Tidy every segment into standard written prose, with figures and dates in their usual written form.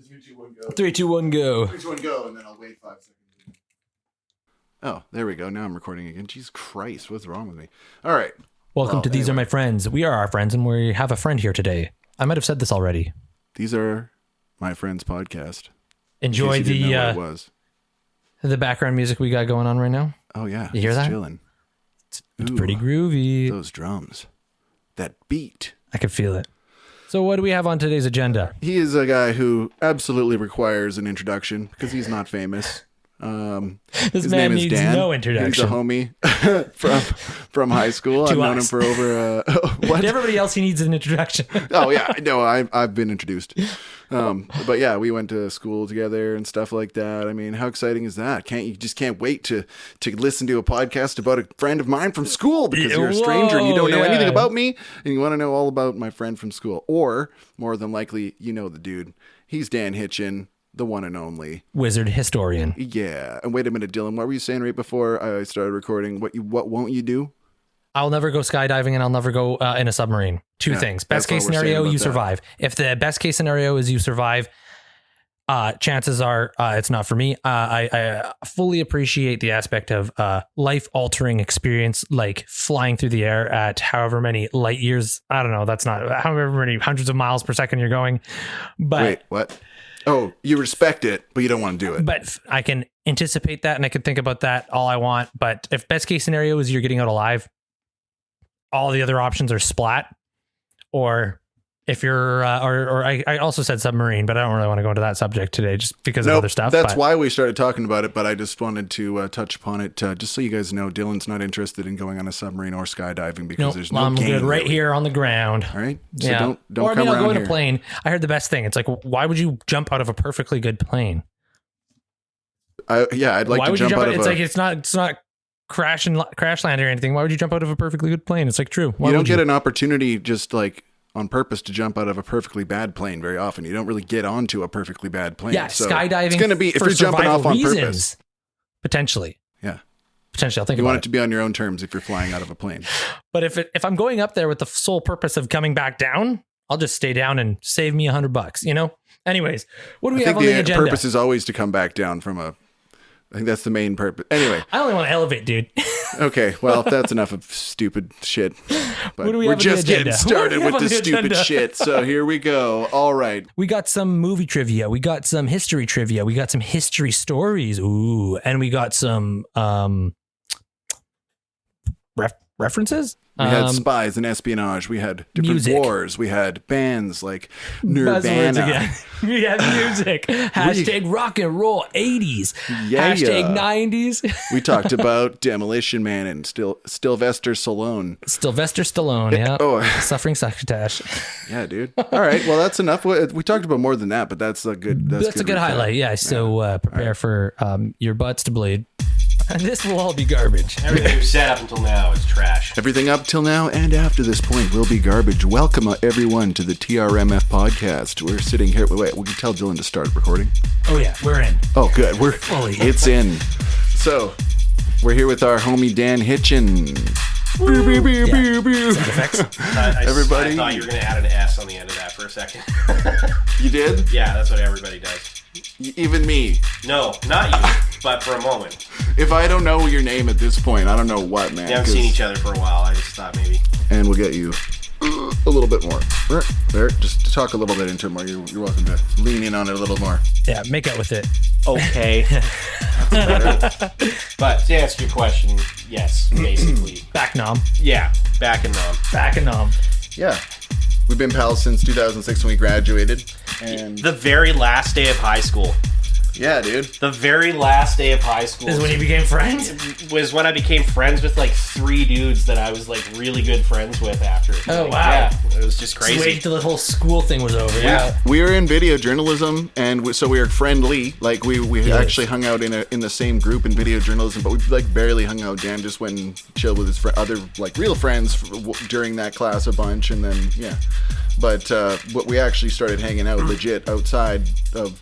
3, 2, 1, go. 3, 2, 1, go. 3, 2, 1, go, and then I'll wait 5 seconds. Oh, there we go. Now I'm recording again. Jesus Christ, what's wrong with me? All right. Welcome to These Are My Friends. We are our friends, and we have a friend here today. I might have said this already. These Are My Friends podcast. Enjoy the background music we got going on right now. Oh, yeah. You hear that? Chilling. It's pretty groovy. Those drums. That beat. I can feel it. So what do we have on today's agenda? He is a guy who absolutely requires an introduction because he's not famous. This man needs Dan. no introduction. He's a homie from high school. I've known him for over what? To everybody else, he needs an introduction. Oh yeah, no, I've been introduced. But yeah, we went to school together and stuff like that. I mean, how exciting is that? You just can't wait to listen to a podcast about a friend of mine from school because you're a stranger and you don't know anything about me and you want to know all about my friend from school. Or more than likely, you know the dude. He's Dan Hitchen. The one and only wizard historian. Yeah. And wait a minute, Dylan, what were you saying right before I started recording? What won't you do? I'll never go skydiving and I'll never go in a submarine. Two things. Best case scenario, you survive. If the best case scenario is you survive, chances are it's not for me. I fully appreciate the aspect of life-altering experience, like flying through the air at however many light years. I don't know. That's not however many hundreds of miles per second you're going. But wait, what? Oh, you respect it, but you don't want to do it. But I can anticipate that and I can think about that all I want. But if best case scenario is you're getting out alive, all the other options are splat. Or if you're, I also said submarine, but I don't really want to go into that subject today just because of other stuff. That's why we started talking about it, but I just wanted to touch upon it just so you guys know Dylan's not interested in going on a submarine or skydiving because there's no I'm game good right really. Here on the ground. All right? So yeah. don't or come around I'll go in here. a plane. I heard the best thing. It's like, why would you jump out of a perfectly good plane? I'd like to jump out of it's not crash land or anything. Why would you jump out of a perfectly good plane? It's like true. You don't get an opportunity just like on purpose to jump out of a perfectly bad plane very often. You don't really get onto a perfectly bad plane. Yeah, so skydiving. It's going to be if you're jumping off on purpose. Potentially. Yeah. Potentially. I'll think you about want it to be on your own terms if you're flying out of a plane. But if I'm going up there with the sole purpose of coming back down, I'll just stay down and save me $100, you know? Anyways, what do we have on the agenda? The purpose is always to come back down from I think that's the main purpose. Anyway. I only want to elevate, dude. Okay, well, that's enough of stupid shit. But we're just getting started with the stupid shit, so here we go. All right. We got some movie trivia. We got some history trivia. We got some history stories. Ooh, and we got some references. We had spies and espionage. We had different music. wars. We had bands like NIRVANA. We had music. Hashtag rock and roll 80s. Yeah, Hashtag 90s. We talked about Demolition Man and Sylvester Stallone. Sylvester Stallone, yeah. Oh. Suffering succotash. Yeah, dude. All right. Well, that's enough. We talked about more than that, but that's a good. That's a good highlight. Yeah. So prepare for your butts to bleed. And this will all be garbage. Everything we've said up until now is trash. Everything up till now and after this point will be garbage. Welcome everyone to the TrMF podcast. We're sitting here. Wait, we can tell Dylan to start recording. Oh yeah, we're in. Oh good, we're fully. It's in. So we're here with our homie Dan Hitchen. Sound effects. Everybody. I thought you were going to add an S on the end of that for a second. You did? Yeah, that's what everybody does. Even me. No, not you, but for a moment. If I don't know your name at this point, I don't know what, man. We haven't seen each other for a while. I just thought maybe. And we'll get you a little bit more. There, just to talk a little bit into it more. You're welcome to lean in on it a little more. Yeah, make out with it. Okay. That's better. But to answer your question, yes, basically. Back nom. Yeah, back and nom. Back and nom. Yeah. We've been pals since 2006 when we graduated. And the very last day of high school. Yeah, dude. The very last day of high school. Is when you became friends? Was when I became friends with like 3 dudes that I was like really good friends with after. Oh, like, wow. Yeah, it was just crazy. Wait till the whole school thing was over. Yeah. We were in video journalism, and so we were friendly. Like we actually hung out in the same group in video journalism, but we like barely hung out. Dan just went and chilled with his other like real friends during that class a bunch, and then yeah. But we actually started hanging out legit outside of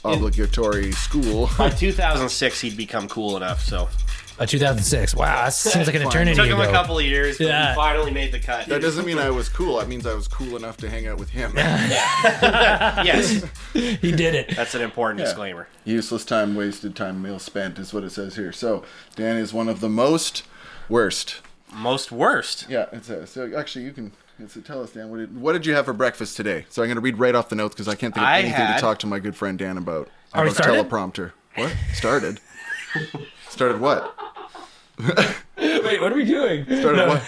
obligatory school. By 2006, he'd become cool enough, so 2006. Wow, that seems like an eternity It took him ago. a couple of years, but Yeah. he finally made the cut. That doesn't mean I was cool. That means I was cool enough to hang out with him. Yes, He did it. that's an important disclaimer. Useless time, wasted time, meal spent is what it says here. So Dan is one of the most worst. Most worst. Yeah, it says. So actually, you can tell us, Dan. What did you have for breakfast today? So I'm going to read right off the notes because I can't think of anything to talk to my good friend Dan about. Are we started? Teleprompter. What? Started? Started what? Wait, what are we doing? Started what?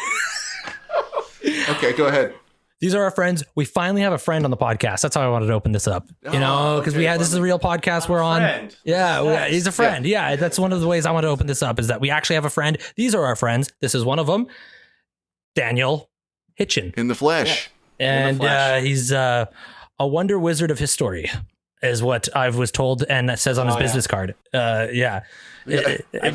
Okay, go ahead. These are our friends. We finally have a friend on the podcast. That's how I wanted to open this up. You know, because this is a real podcast we're on. friend. Yeah, he's a friend. Yeah, that's one of the ways I want to open this up is that we actually have a friend. These are our friends. This is one of them, Daniel Hitchen. In the flesh. And he's a wonder wizard of history, is what I was told, and that says on his business card.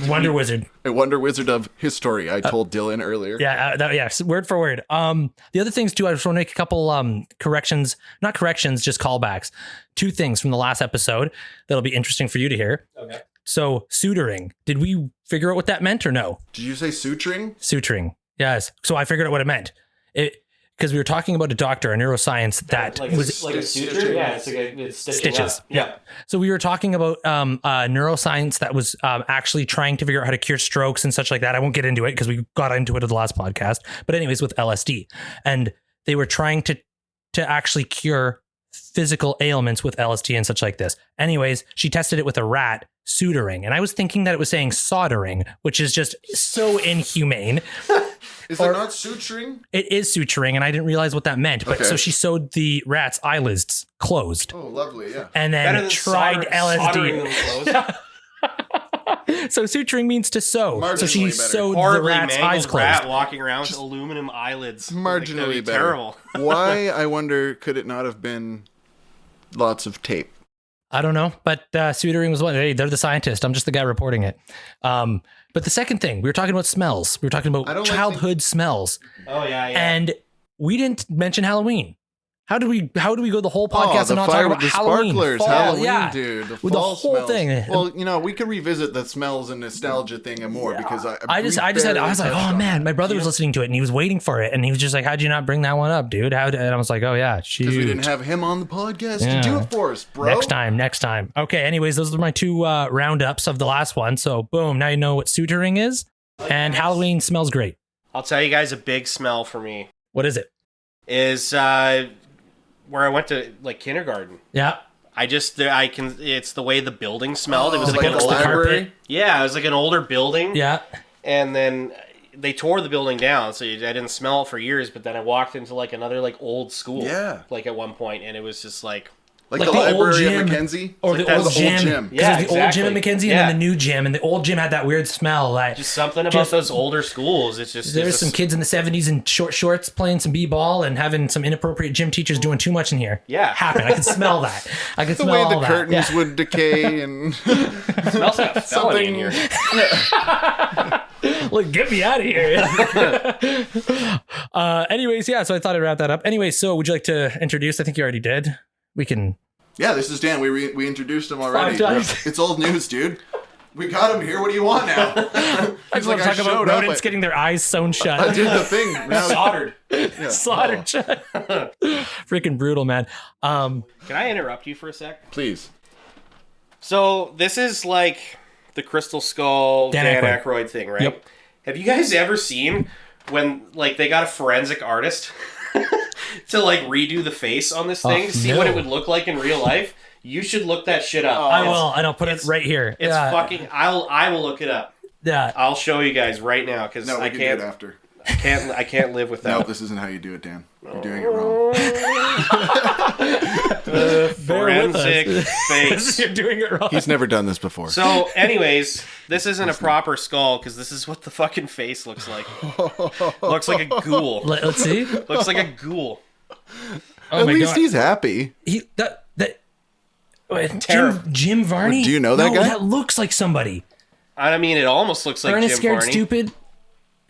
Wonder wizard. A wonder wizard of history. I told Dylan earlier. Yeah, word for word. The other things too, I just want to make a couple corrections, not corrections, just callbacks. Two things from the last episode that'll be interesting for you to hear. Okay. So suturing. Did we figure out what that meant or no? Did you say suturing? Suturing. Yes. So I figured out what it meant. Because we were talking about a doctor, a neuroscience that was like a suture. Yeah, it's stitches. Up. Yeah. So we were talking about neuroscience that was actually trying to figure out how to cure strokes and such like that. I won't get into it because we got into it at the last podcast. But anyways, with LSD, and they were trying to actually cure physical ailments with LSD and such like this. Anyways, she tested it with a rat, suturing, and I was thinking that it was saying soldering, which is just so inhumane. Is it not suturing? It is suturing, and I didn't realize what that meant. But so she sewed the rat's eyelids closed. Oh, lovely, yeah. And then tried LSD. So suturing means to sew. So she sewed the rat's eyes closed. Rat walking around with aluminum eyelids. Marginally better. Terrible. Why, I wonder, could it not have been lots of tape? I don't know, but suturing was one. Hey, they're the scientist. I'm just the guy reporting it. But the second thing, we were talking about smells. We were talking about childhood smells. Oh yeah. And we didn't mention Halloween. How do we go the whole podcast and not talk about Halloween? Sparklers, fall, Halloween, dude. The with the whole smells. thing. Well, we could revisit the smells and nostalgia thing and more because I was like, oh man, my brother was listening to it and he was waiting for it and he was just like, how'd you not bring that one up, dude? And I was like, oh yeah, because we didn't have him on the podcast to do it for us, bro. Next time. Okay. Anyways, those are my two roundups of the last one. So boom, now you know what suturing is, and Halloween smells great. I'll tell you guys a big smell for me. What is it? Is where I went to like kindergarten. Yeah. It's the way the building smelled. It was like an the carpet. Yeah, it was like an older building. Yeah. And then they tore the building down, so I didn't smell it for years, but then I walked into like another like old school. Yeah. Like at one point, and it was just like the library at Mackenzie? Or the old gym. Yeah, the old gym at Mackenzie and then the new gym. And the old gym had that weird smell. Like, just something about those older schools. It's just... There's some kids in the 70s in short shorts playing some b-ball and having some inappropriate gym teachers doing too much in here. Yeah. Happen. I could smell that. I could smell all that. The way the curtains would decay and... It smells like a felony in here. Look, get me out of here. Anyways, yeah, so I thought I'd wrap that up. Anyway, so would you like to introduce? I think you already did. We can... Yeah, this is Dan. We introduced him already. 5 times. It's old news, dude. We got him here. What do you want now? I just want to talk about rodents getting their eyes sewn shut. I did the thing. Soldered. Yeah. Soldered shut. Freaking brutal, man. Can I interrupt you for a sec? Please. So this is like the Crystal Skull Dan Aykroyd thing, right? Yep. Have you guys ever seen when like they got a forensic artist to like redo the face on this thing to see what it would look like in real life? You should look that shit up. I will, and I'll put it right here. It's fucking. I will look it up. Yeah, I'll show you guys right now because I can't. Do it after. I can't live without. No, this isn't how you do it, Dan. You're doing it wrong. Forensic face. You're doing it wrong. He's never done this before. So, anyways, this isn't a proper skull because this is what the fucking face looks like. Looks like a ghoul. Let's see. Looks like a ghoul. At least he's happy. Jim Varney. Do you know that guy? That looks like somebody. I mean, it almost looks like Ernest Jim Scared Varney. Stupid.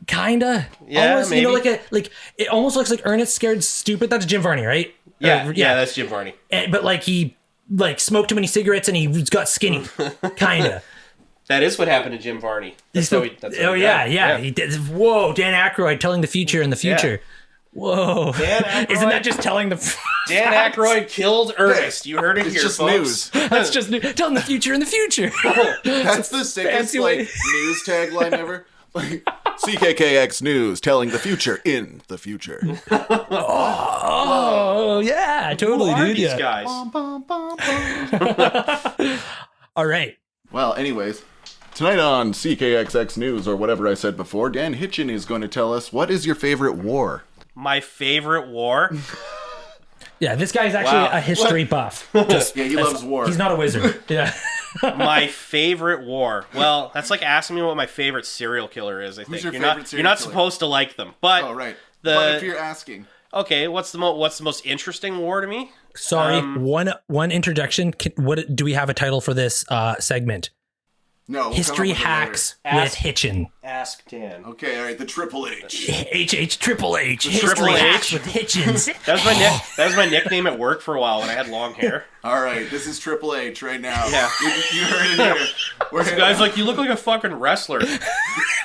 Kinda. Yeah, almost, maybe. like it almost looks like Ernest Scared Stupid. That's Jim Varney, right? Yeah, that's Jim Varney. But like he smoked too many cigarettes and he got skinny. Kinda. That is what happened to Jim Varney. That's how he yeah. He did. Whoa, Dan Aykroyd telling the future in the future. Yeah. Whoa. Isn't that just telling the Dan Aykroyd killed Ernest. You heard it here, just folks. News. That's just telling the future in the future. That's the sickest news tagline ever. Like, CKKX News telling the future in the future. Oh, yeah, totally, Who are dude. These guys. All right. Well, anyways, tonight on CKXX News, or whatever I said before, Dan Hitchen is going to tell us, what is your favorite war? My favorite war? Yeah, this guy's actually a history buff. He loves war. He's not a wizard. Yeah. My favorite war. Well, that's like asking me what my favorite serial killer is, I think. Who's your You're favorite not serial killer? supposed to like them. But right. But if you're asking. Okay, what's the most interesting war to me? Sorry, one interjection. What do we have a title for this segment? No. History Hacks with Hitchen. Ask Dan. Okay, all right, the Triple H. Triple H. History Triple H. Hacks with Hitchens. That was my nickname at work for a while when I had long hair. All right, this is Triple H right now. Yeah. You heard it here. This guy's like, you look like a fucking wrestler. I'm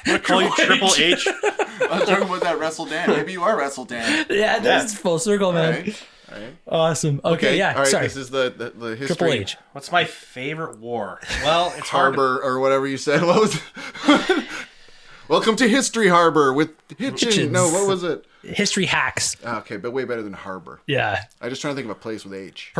going to call you Triple H. I was talking about that Wrestle Dan. Maybe you are Wrestle Dan. Yeah, that's full circle, man. All right. Awesome. Okay, yeah, all right, sorry. This is the history. Triple H. What's my favorite war? Well, it's Harbor or whatever you said. What was it? Welcome to History Harbor with Hitchen. No, what was it? History Hacks. Okay, but way better than Harbor. Yeah. I'm just trying to think of a place with H.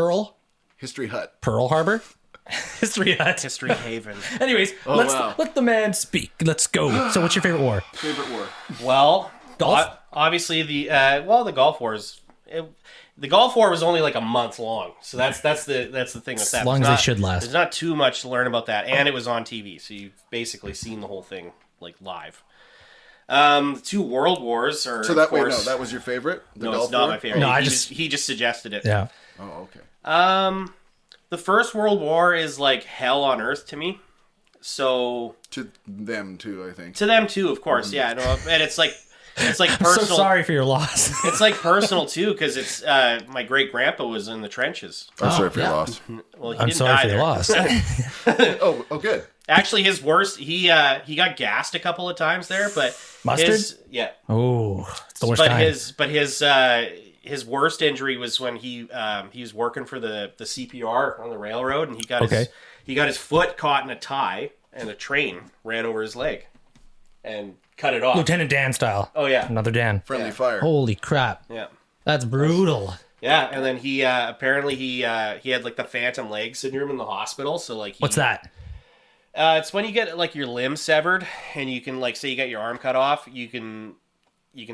History Hut. Pearl Harbor? History Hut. History Haven. Anyways, let the man speak. Let's go. So what's your favorite war? Favorite war? Well, golf? Obviously the Gulf Wars. The Gulf War was only like a month long, so that's the thing with that. As long as they should last. There's not too much to learn about that, and it was on TV, so you've basically seen the whole thing like live. The two world wars are. So that that was your favorite? No, it's not my favorite. No, he just suggested it. Yeah. Oh, okay. The First World War is like hell on earth to me. So to them too, I think. To them too, of course. Yeah, no, and it's like personal. I'm so sorry for your loss. It's like personal too, because it's my great grandpa was in the trenches. I'm sorry for your loss. Well, he I'm didn't sorry die for your there. loss. Oh, good. Actually, his worst, he got gassed a couple of times there, but mustard. Oh, it's the worst kind. His worst injury was when he was working for the CPR on the railroad, and he got his foot caught in a tie, and a train ran over his leg, and cut it off. Lieutenant Dan style. Oh yeah, another Dan. Friendly fire. Holy crap. Yeah, that's brutal. Yeah, and then he apparently he had like the phantom leg syndrome in the hospital. So like, what's that? It's when you get like your limb severed, and you can like say you got your arm cut off, you can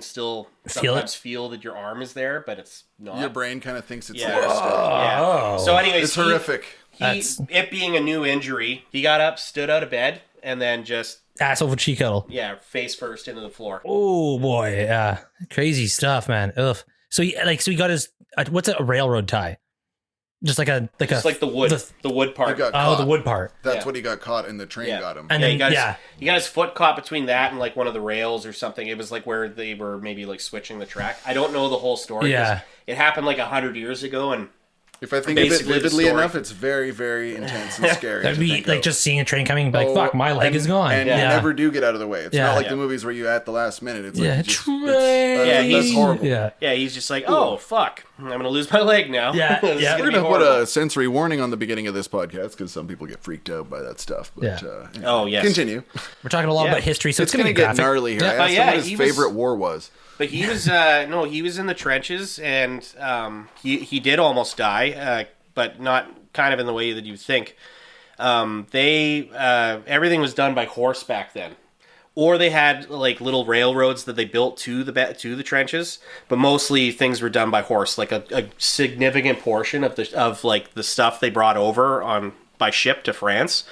still sometimes feel that your arm is there, but it's not. Your brain kind of thinks it's there still. Yeah. So anyways, it's horrific. It being a new injury, he got up, stood out of bed, and then just ass over cheek cuddle. Yeah, face first into the floor. Oh boy, yeah, crazy stuff, man. Ugh. So he got his what's a railroad tie? Just like the wood part. The wood part. That's what he got caught, and the train got him. And then he got his foot caught between that and like one of the rails or something. It was like where they were maybe like switching the track. I don't know the whole story. Yeah, it happened like 100 years ago, and if I think of it vividly enough, it's very, very intense and scary. That'd be like just seeing a train coming, like fuck, my leg is gone, and you never do get out of the way. It's not like the movies where you at the last minute. It's like that's horrible. Yeah, he's just like, oh fuck, I'm gonna lose my leg now. Yeah, we're gonna put a sensory warning on the beginning of this podcast because some people get freaked out by that stuff. But continue. We're talking a lot about history, so it's gonna get gnarly here. I asked him what his favorite war was. But he was he was in the trenches, and he did almost die, but not kind of in the way that you think. Everything was done by horse back then, or they had like little railroads that they built to the trenches, but mostly things were done by horse. Like a significant portion of the stuff they brought over by ship to France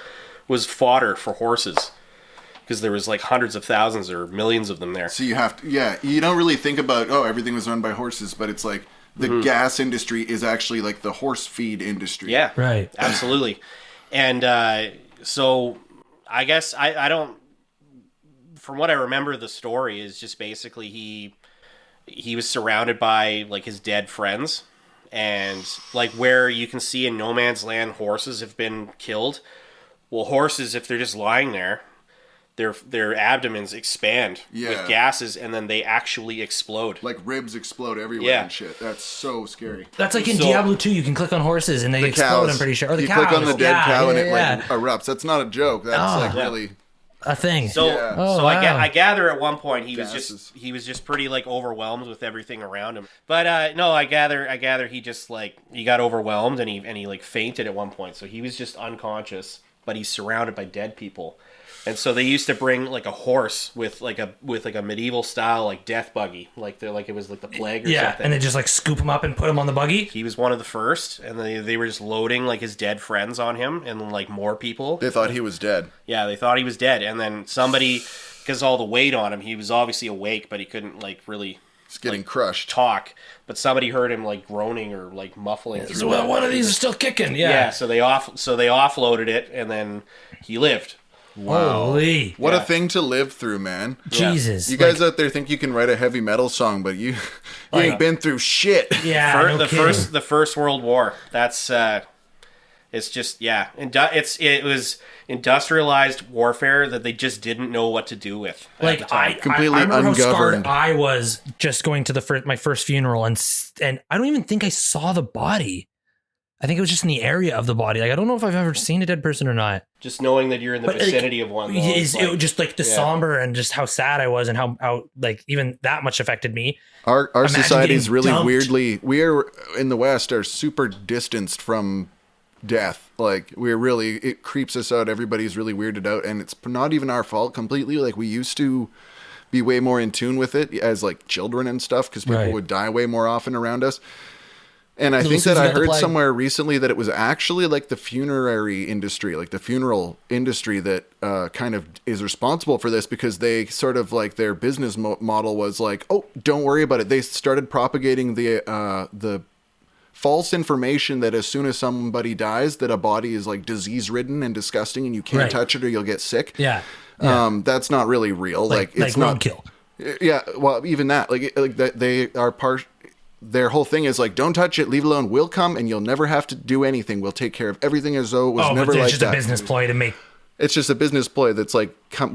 was fodder for horses. Because there was like hundreds of thousands or millions of them there. So you have to, you don't really think about, everything was run by horses, but it's like the gas industry is actually like the horse feed industry. Yeah, right. Absolutely. And so I guess I don't, from what I remember, the story is just basically he was surrounded by like his dead friends, and like where you can see in No Man's Land horses have been killed. Well, horses, if they're just lying there, their abdomens expand with gases, and then they actually explode. Like ribs explode everywhere and shit. That's so scary. That's like in Diablo 2, you can click on horses and they explode, I'm pretty sure. Or the cows. You click on the dead cow and it like erupts. That's not a joke. That's really a thing. So, I gather at one point he was just pretty like overwhelmed with everything around him. But no, I gather he just like he got overwhelmed and he like fainted at one point. So he was just unconscious, but he's surrounded by dead people. And so they used to bring like a horse with like a medieval style like death buggy, like it was like the plague or something. And they just like scoop him up and put him on the buggy. He was one of the first, and they were just loading like his dead friends on him, and then like more people. They thought he was dead. Yeah, they thought he was dead, and then somebody, because all the weight on him, he was obviously awake, but he couldn't like really. He's getting crushed. Talk, but somebody heard him like groaning or like muffling. So, well, one of these is still kicking. Yeah. So they offloaded it, and then he lived. Wow. Holy. What a thing to live through, man. Jesus. You guys out there think you can write a heavy metal song, but you ain't been through shit. Yeah. The first World War. That's it's just it was industrialized warfare that they just didn't know what to do with. Like I completely remember ungoverned. How scarred I was just going to my first funeral and I don't even think I saw the body. I think it was just in the area of the body. Like I don't know if I've ever seen a dead person or not. Just knowing that you're in the vicinity of one. It just like the somber and just how sad I was and how like even that much affected me. Our society is really weirdly. We are in the West are super distanced from death. Like it creeps us out. Everybody's really weirded out, and it's not even our fault completely. Like we used to be way more in tune with it as like children and stuff because people would die way more often around us. And I think that I heard somewhere recently that it was actually like the funerary industry, like the funeral industry that kind of is responsible for this because they sort of like their business model was like, oh, don't worry about it. They started propagating the false information that as soon as somebody dies, that a body is like disease ridden and disgusting and you can't touch it or you'll get sick. Yeah. That's not really real. Like it's not roadkill. Yeah. Well, even that, like that they are part. Their whole thing is like, don't touch it, leave it alone. We'll come and you'll never have to do anything. We'll take care of everything as though it was never like that. It's just a business ploy to make. It's just a business ploy that's like,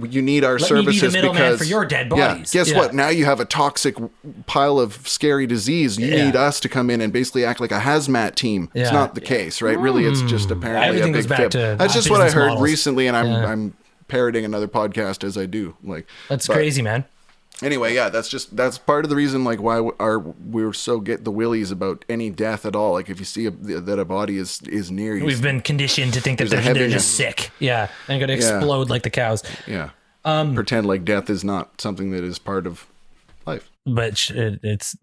you need our services me be the middleman because for your dead bodies. Guess what? Now you have a toxic pile of scary disease. You need us to come in and basically act like a hazmat team. It's not the case, right? Really, it's just apparently a big fib. That's just what I heard recently, and I'm parroting another podcast as I do. Like that's crazy, man. Anyway, that's part of the reason like why we're so get the willies about any death at all. Like if you see that a body is near you, we've been conditioned to think that they're just sick, and going to explode like the cows. Yeah, pretend like death is not something that is part of life. But it's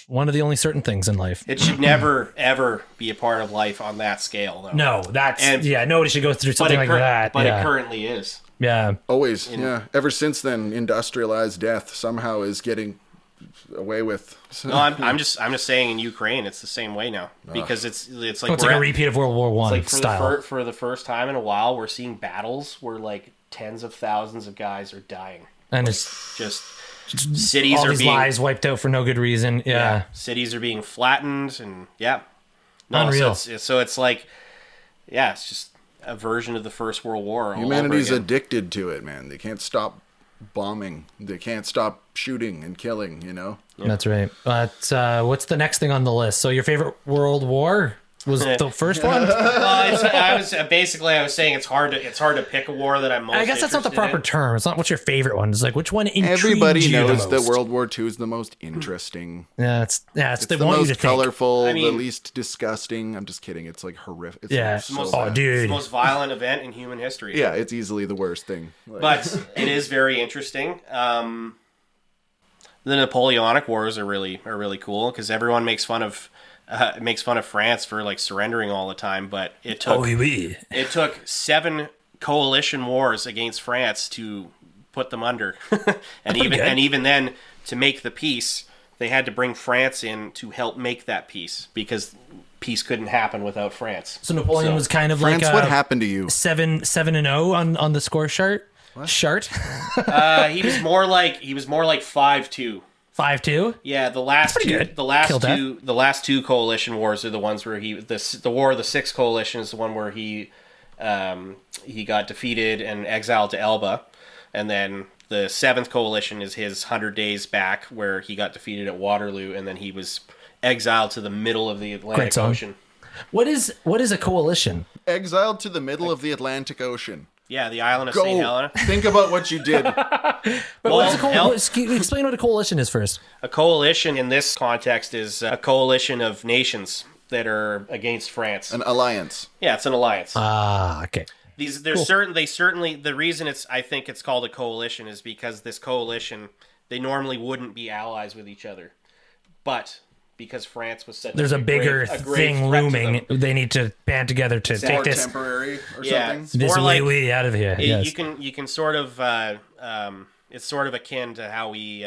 one of the only certain things in life. It should never ever be a part of life on that scale, though. No, nobody should go through something like that. But it currently is. Yeah. Always. Ever since then, industrialized death somehow is getting away with. No, I'm just saying in Ukraine it's the same way now because it's like it's like a repeat of World War I style. For the first time in a while, we're seeing battles where like tens of thousands of guys are dying, and it's just cities all are these being lives wiped out for no good reason. Yeah. Cities are being flattened and unreal. So it's like it's just a version of the First World War. Humanity's addicted to it, man. They can't stop bombing. They can't stop shooting and killing, you know? Yeah. That's right. But what's the next thing on the list? So your favorite World War was the first one? I was saying it's hard to pick a war that I'm most. I guess that's not the proper term. It's not what's your favorite one. It's like which one intrigued Everybody you knows the most? that World War II is the most interesting. It's the most colorful, the least disgusting. I'm just kidding. It's like horrific. It's it's the most violent event in human history. Yeah, it's easily the worst thing. But it is very interesting. The Napoleonic Wars are really cool because everyone makes fun of France for like surrendering all the time, but it took 7 coalition wars against France to put them under, and even then to make the peace, they had to bring France in to help make that peace because peace couldn't happen without France. So Napoleon was kind of France, like what happened to you? 7-0 on the score chart. What? Chart. He was more like 5-2. 5-2. Yeah, the last two coalition wars are the ones where the War of the Six Coalition is the one where he he got defeated and exiled to Elba, and then the 7th Coalition is his 100 days back, where he got defeated at Waterloo, and then he was exiled to the middle of the Atlantic Ocean. What is a coalition? Exiled to the middle of the Atlantic Ocean. Yeah, the island of St. Helena. Think about what you did. Explain what a coalition is first. A coalition in this context is a coalition of nations that are against France. An alliance. Yeah, it's an alliance. Okay. The reason I think it's called a coalition is because this coalition, they normally wouldn't be allies with each other. But because France was such a bigger thing looming, they need to band together to take this temporary or something. This way out of here. Yes. You can sort of it's sort of akin to how we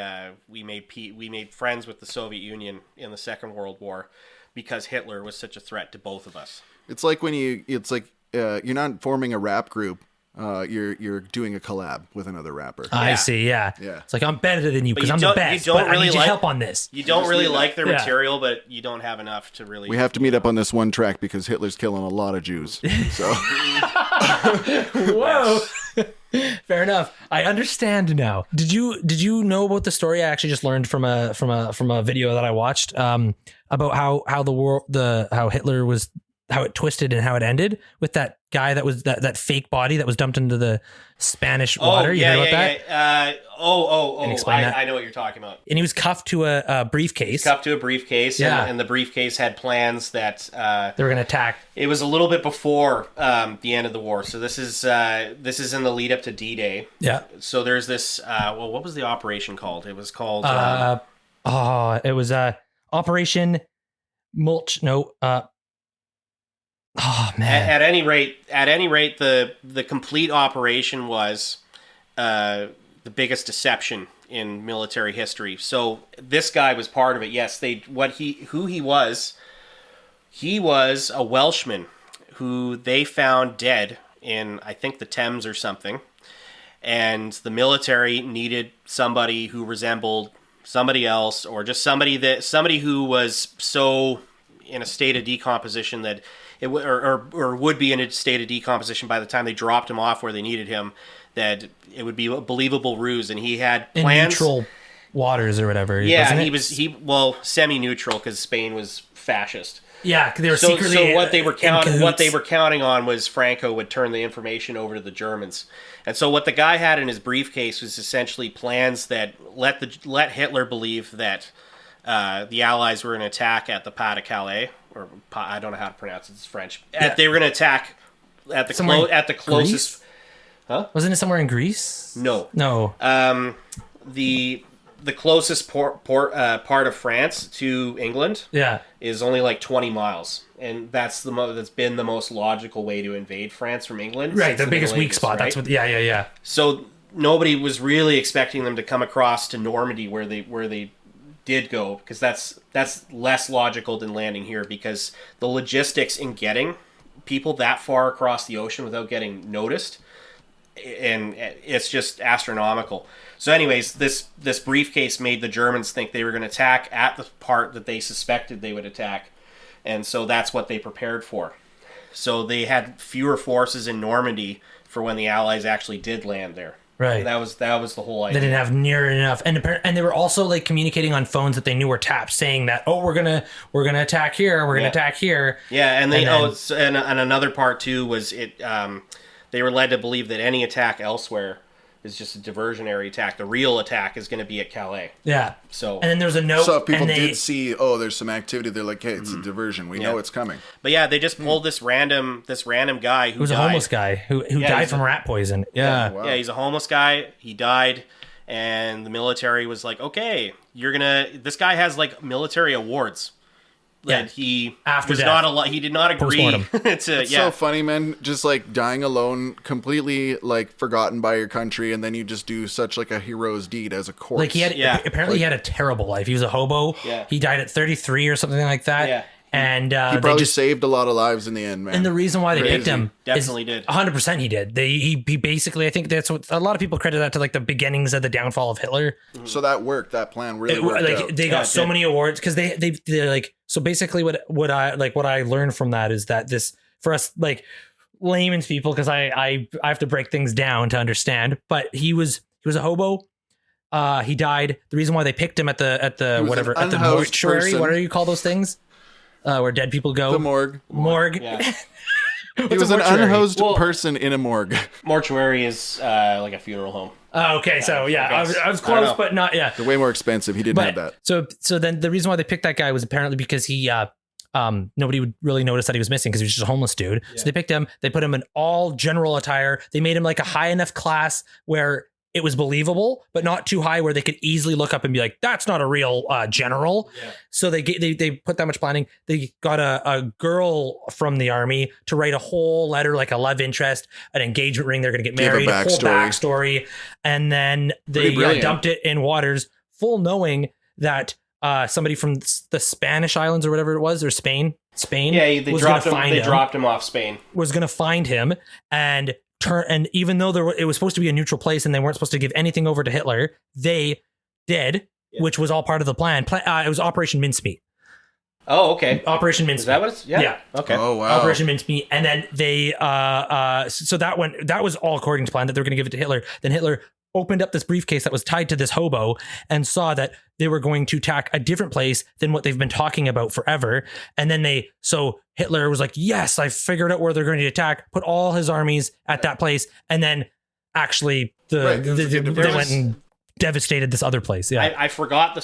made friends with the Soviet Union in the Second World War because Hitler was such a threat to both of us. It's like you're not forming a rap group. You're doing a collab with another rapper. I see. Yeah. It's like, I'm better than you because I'm the best. You don't but really I need your help on this. You don't really like their material, but you don't have enough to really. We have to meet up on this one track because Hitler's killing a lot of Jews. So. Whoa. Fair enough. I understand now. Did you know about the story? I actually just learned from a video that I watched about how Hitler was, how it twisted and how it ended with that guy that was that fake body that was dumped into the Spanish water. You know about that? I know what you're talking about. And he was cuffed to a briefcase. And the briefcase had plans that they were going to attack. It was a little bit before the end of the war. So this is in the lead up to D-Day. Yeah. So there's this. What was the operation called? It was called. It was Operation Mulch. No. Oh man! At any rate, the complete operation was the biggest deception in military history. So this guy was part of it. Yes, who he was. He was a Welshman who they found dead in, I think, the Thames or something, and the military needed somebody who resembled somebody else, or just somebody who was so in a state of decomposition that. Or would be in a state of decomposition by the time they dropped him off where they needed him, that it would be a believable ruse, and he had plans. In neutral waters or whatever. Yeah, semi-neutral because Spain was fascist. Yeah, they were secretly. So what they were counting on was Franco would turn the information over to the Germans, and so what the guy had in his briefcase was essentially plans that let Hitler believe that the Allies were going to attack at the Pas de Calais. Or I don't know how to pronounce it. It's French. They were going to attack at the closest. Greece? Huh? Wasn't it somewhere in Greece? No. The closest part of France to England. Is only like 20 miles, and that's been the most logical way to invade France from England. Right, the biggest weak spot. Right? That's what. Yeah. So nobody was really expecting them to come across to Normandy, where they did go, because that's less logical than landing here, because the logistics in getting people that far across the ocean without getting noticed, and it's just astronomical. So anyways, this briefcase made the Germans think they were going to attack at the part that they suspected they would attack, and so that's what they prepared for. So they had fewer forces in Normandy for when the Allies actually did land there. Right. That was the whole idea. They didn't have near enough, and they were also like communicating on phones that they knew were tapped, saying that we're gonna attack here, we're gonna attack here. Yeah, and and another part too was it. They were led to believe that any attack elsewhere is just a diversionary attack. The real attack is going to be at Calais. Yeah. So and then there was a note. So if people did see, there's some activity, they're like, hey, it's a diversion. We know it's coming. But yeah, they just pulled this random guy who was a homeless guy who died from rat poison. Yeah. Wow. Yeah, he's a homeless guy. He died, and the military was like, okay, this guy has like military awards. That he was death. Not he did not agree to. It's so funny, man. Just like dying alone, completely like forgotten by your country, and then you just do such like a hero's deed as a corpse. Like he had a terrible life. He was a hobo. Yeah. He died at 33 or something like that. Yeah. And he probably saved a lot of lives in the end, man. And the reason why they picked him definitely did 100% he did. He basically, I think that's what a lot of people credit that to, like the beginnings of the downfall of Hitler. So that worked. That plan really worked. Like out. they got so many awards because they're like, so basically what I learned from that is that this for us, like layman's people, because I have to break things down to understand. But he was a hobo. He died. The reason why they picked him at the whatever at the mortuary. Person. What do you call those things? Where dead people go. The morgue. Morgue. Yeah. He was an unhosed person in a morgue. Mortuary is like a funeral home. Oh, okay. So yeah, I was close, but not. Yeah, They're way more expensive. He didn't have that. So then the reason why they picked that guy was apparently because he nobody would really notice that he was missing because he was just a homeless dude. Yeah. So they picked him. They put him in all general attire. They made him like a high enough class where it was believable, but not too high where they could easily look up and be like, that's not a real general. Yeah. So they put that much planning. They got a girl from the army to write a whole letter, like a love interest, an engagement ring. They're going to get married, a whole backstory. And then they dumped it in waters, full knowing that somebody from the Spanish islands or whatever it was, or Spain. Yeah, they dropped him off Spain. Was going to find him and even though it was supposed to be a neutral place and they weren't supposed to give anything over to Hitler, they did, which was all part of the plan. It was Operation Mincemeat. Oh, okay. Operation Mincemeat. Is that what it's? Yeah. Okay. Oh, wow. Operation Mincemeat. And then they, so that was all according to plan, that they're going to give it to Hitler. Then Hitler opened up this briefcase that was tied to this hobo and saw that they were going to attack a different place than what they've been talking about forever. And then so Hitler was like, yes, I figured out where they're going to attack, put all his armies at that place. And then actually they went and devastated this other place. Yeah. I forgot the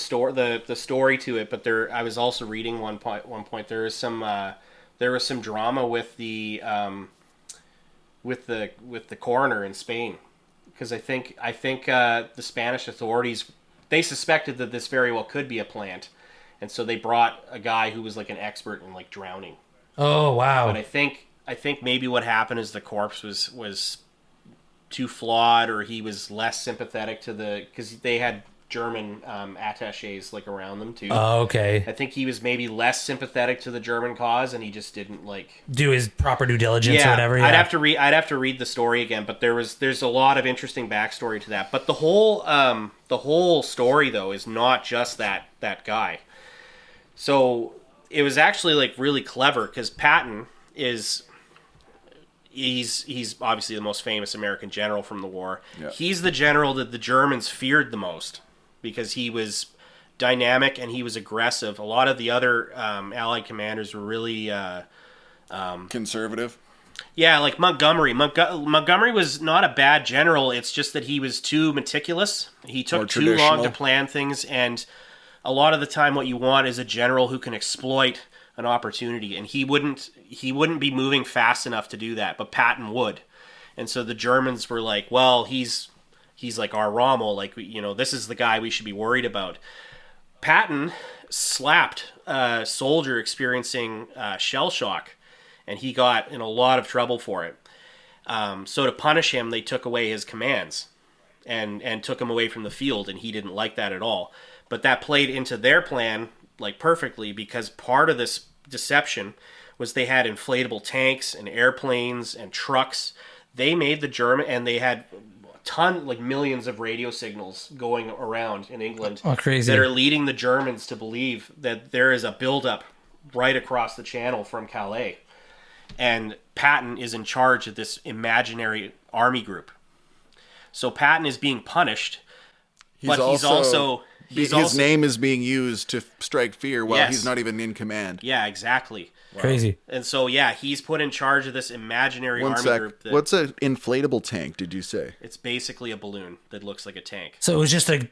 story to it, but I was also reading one point, there was some drama with the coroner in Spain. Because I think the Spanish authorities, they suspected that this very well could be a plant, and so they brought a guy who was like an expert in like drowning. Oh wow! But I think maybe what happened is the corpse was too flawed, or he was less sympathetic to because they had German attaches like around them too. Oh, okay. I think he was maybe less sympathetic to the German cause, and he just didn't like do his proper due diligence or whatever. Yeah. I'd have to read the story again, but there's a lot of interesting backstory to that. But the whole story though is not just that guy. So it was actually like really clever because Patton he's obviously the most famous American general from the war. Yeah. He's the general that the Germans feared the most, because he was dynamic and he was aggressive. A lot of the other Allied commanders were really conservative. Yeah, like Montgomery. Montgomery was not a bad general. It's just that he was too meticulous. He took too long to plan things, and a lot of the time what you want is a general who can exploit an opportunity, and he wouldn't be moving fast enough to do that, but Patton would. And so the Germans were like, well, he's like our Rommel, like, this is the guy we should be worried about. Patton slapped a soldier experiencing shell shock, and he got in a lot of trouble for it. So to punish him, they took away his commands and took him away from the field, and he didn't like that at all. But that played into their plan like perfectly, because part of this deception was they had inflatable tanks and airplanes and trucks. They made the German, and they had millions of radio signals going around in England that are leading the Germans to believe that there is a buildup right across the channel from Calais. And Patton is in charge of this imaginary army group. So Patton is being punished, but he's also his name is being used to strike fear while he's not even in command. Yeah, exactly. Wow. Crazy. And so, he's put in charge of this imaginary army group. What's an inflatable tank, did you say? It's basically a balloon that looks like a tank. So it was just a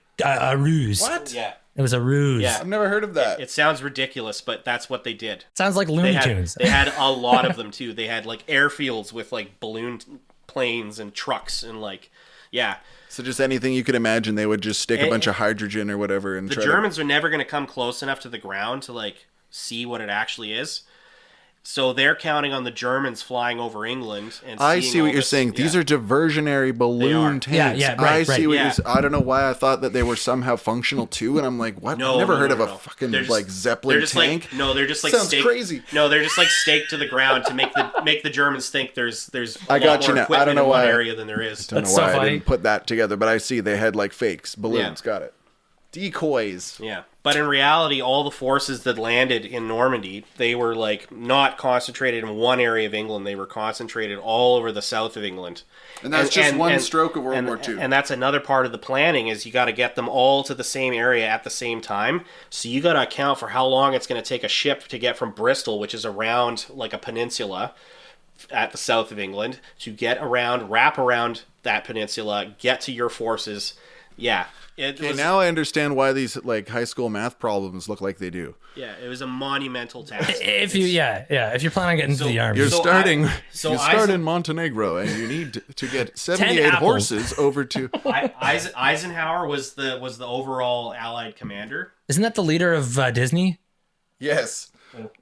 ruse. What? Yeah. It was a ruse. Yeah. I've never heard of that. It sounds ridiculous, but that's what they did. Sounds like Looney Tunes. They had a lot of them, too. They had, airfields with, balloon planes and trucks and, So just anything you could imagine, they would just stick a bunch of hydrogen or whatever. And the Germans are never going to come close enough to the ground to, see what it actually is. So they're counting on the Germans flying over England. And I see what you're saying. These are diversionary balloon tanks. Yeah, right, I see what you're saying. I don't know why I thought that they were somehow functional too. And I'm like, what? No, I've never heard of a fucking Zeppelin tank. They're just sounds staked, crazy. No, they're just staked to the ground to make the Germans think there's a lot more now. equipment I don't know in why one area than there is. I don't know why I didn't put that together, but I see they had fakes, balloons. Got it. Decoys. Yeah. But in reality, all the forces that landed in Normandy, they were like not concentrated in one area of England. They were concentrated all over the south of England. And that's just one stroke of World War II. And that's another part of the planning is you got to get them all to the same area at the same time. So you got to account for how long it's going to take a ship to get from Bristol, which is around like a peninsula at the south of England, to get around, wrap around that peninsula, get to your forces. Yeah. Now I understand why these like high school math problems look like they do. Yeah, it was a monumental task. If you're planning on getting to the army, You start in Montenegro, and you need to get 78 horses over to. Eisenhower was the overall Allied commander. Isn't that the leader of Disney? Yes.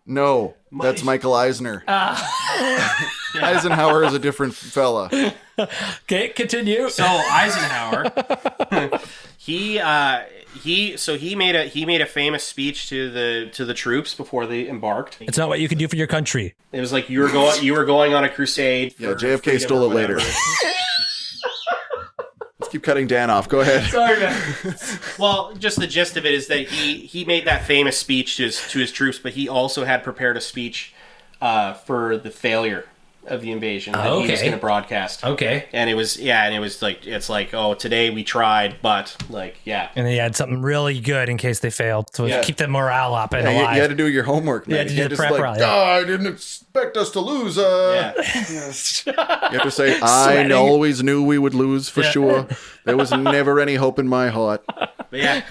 No, that's Michael Eisner. Eisenhower is a different fella. Okay, continue. So Eisenhower, he made a famous speech to the troops before they embarked. It's not what you can do for your country. It was like you were going on a crusade. Yeah, JFK stole it later. Let's keep cutting Dan off. Go ahead. Sorry, man. Well, just the gist of it is that he made that famous speech to his troops, but he also had prepared a speech for the failure of the invasion that he was going to broadcast. Okay. And it was like, it's like, oh, today we tried, but like, yeah. And they had something really good in case they failed to keep the morale up and alive. You had to do your homework, man. You had to do the prep rally. I didn't expect us to lose. You have to say, I always knew we would lose for sure. There was never any hope in my heart. But yeah,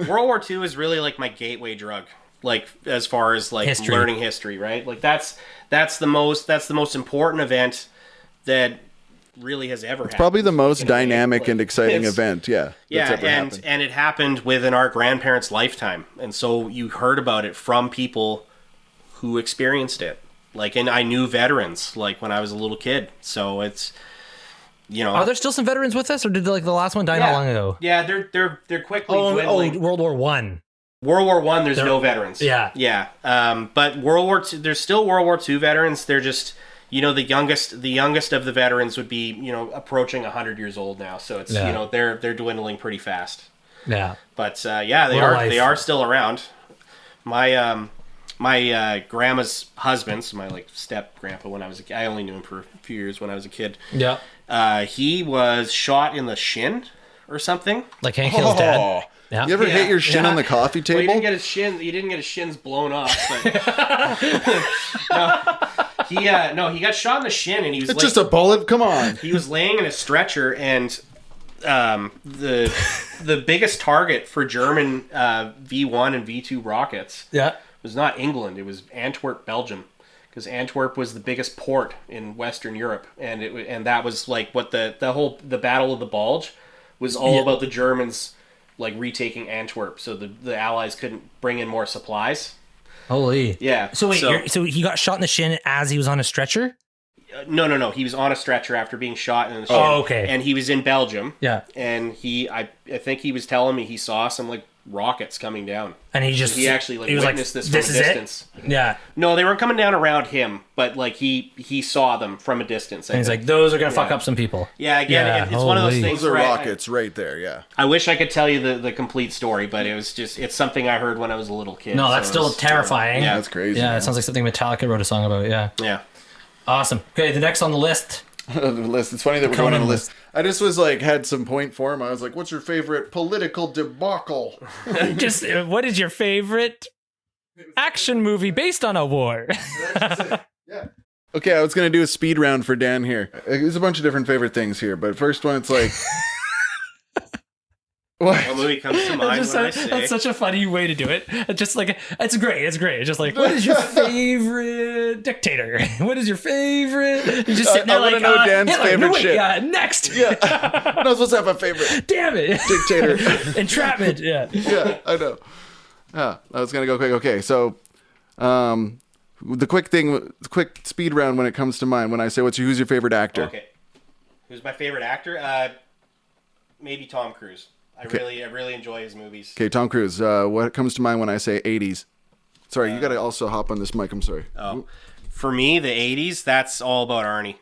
World War II is really like my gateway drug. Like as far as like learning history, right? Like that's the most important event that really has ever happened. Probably the most dynamic and exciting event, and it happened within our grandparents' lifetime, and so you heard about it from people who experienced it. Like, and I knew veterans like when I was a little kid, so it's. Are there still some veterans with us, or did like the last one die not long ago? Yeah, they're quickly dwindling. World War I. World War I, there's no veterans. Yeah. But World War II, there's still World War II veterans. They're just, the youngest of the veterans would be, approaching 100 years old now. So it's, they're dwindling pretty fast. Yeah. But they are still around. My grandma's husband, so my like step grandpa when I was I only knew him for a few years when I was a kid. Yeah. He was shot in the shin or something. Like Hank Hill's dad. Yeah. You ever hit your shin on the coffee table? Well, he didn't get his shins blown off. But he got shot in the shin, and he was it's just a bullet. Come on. He was laying in a stretcher, and the biggest target for German V1 and V2 rockets was not England. It was Antwerp, Belgium, because Antwerp was the biggest port in Western Europe, and that was like what the Battle of the Bulge was all about. The Germans like retaking Antwerp, so the Allies couldn't bring in more supplies. Holy. Yeah. So wait, so he got shot in the shin as he was on a stretcher? No. He was on a stretcher after being shot in the shin. Oh, okay. And he was in Belgium. Yeah. And I think he was telling me he saw some like rockets coming down. And he actually witnessed this from a distance. Yeah. No, they weren't coming down around him, but like he saw them from a distance. And he's like, those are gonna fuck up some people. Yeah, again, it's one of those things. Those are rockets right there, yeah. I wish I could tell you the complete story, but it's something I heard when I was a little kid. No, that's still terrifying. Yeah, that's crazy. Yeah, it sounds like something Metallica wrote a song about, yeah. Yeah. Awesome. Okay, the next on the list. It's funny that we're going on the list. I just was like, had some point for him. I was like, what's your favorite political debacle? Just, what is your favorite action movie based on a war? Yeah. Okay, I was going to do a speed round for Dan here. There's a bunch of different favorite things here, but first one, it's like... What movie comes to mind when I say? That's such a funny way to do it. It's just like, it's great. It's just like, what is your favorite dictator? What is your favorite? You're just sitting there I want to know Dan's favorite shit. Yeah, next. Yeah. I'm not supposed to have a favorite. Damn it. Dictator. Entrapment. Yeah. Yeah, I know. Yeah, I was going to go quick. Okay, so the quick speed round when it comes to mine, when I say who's your favorite actor? Okay. Who's my favorite actor? Maybe Tom Cruise. I really enjoy his movies. Okay, Tom Cruise. What comes to mind when I say 80s? Sorry, you got to also hop on this mic. I'm sorry. Oh, for me, the 80s. That's all about Arnie.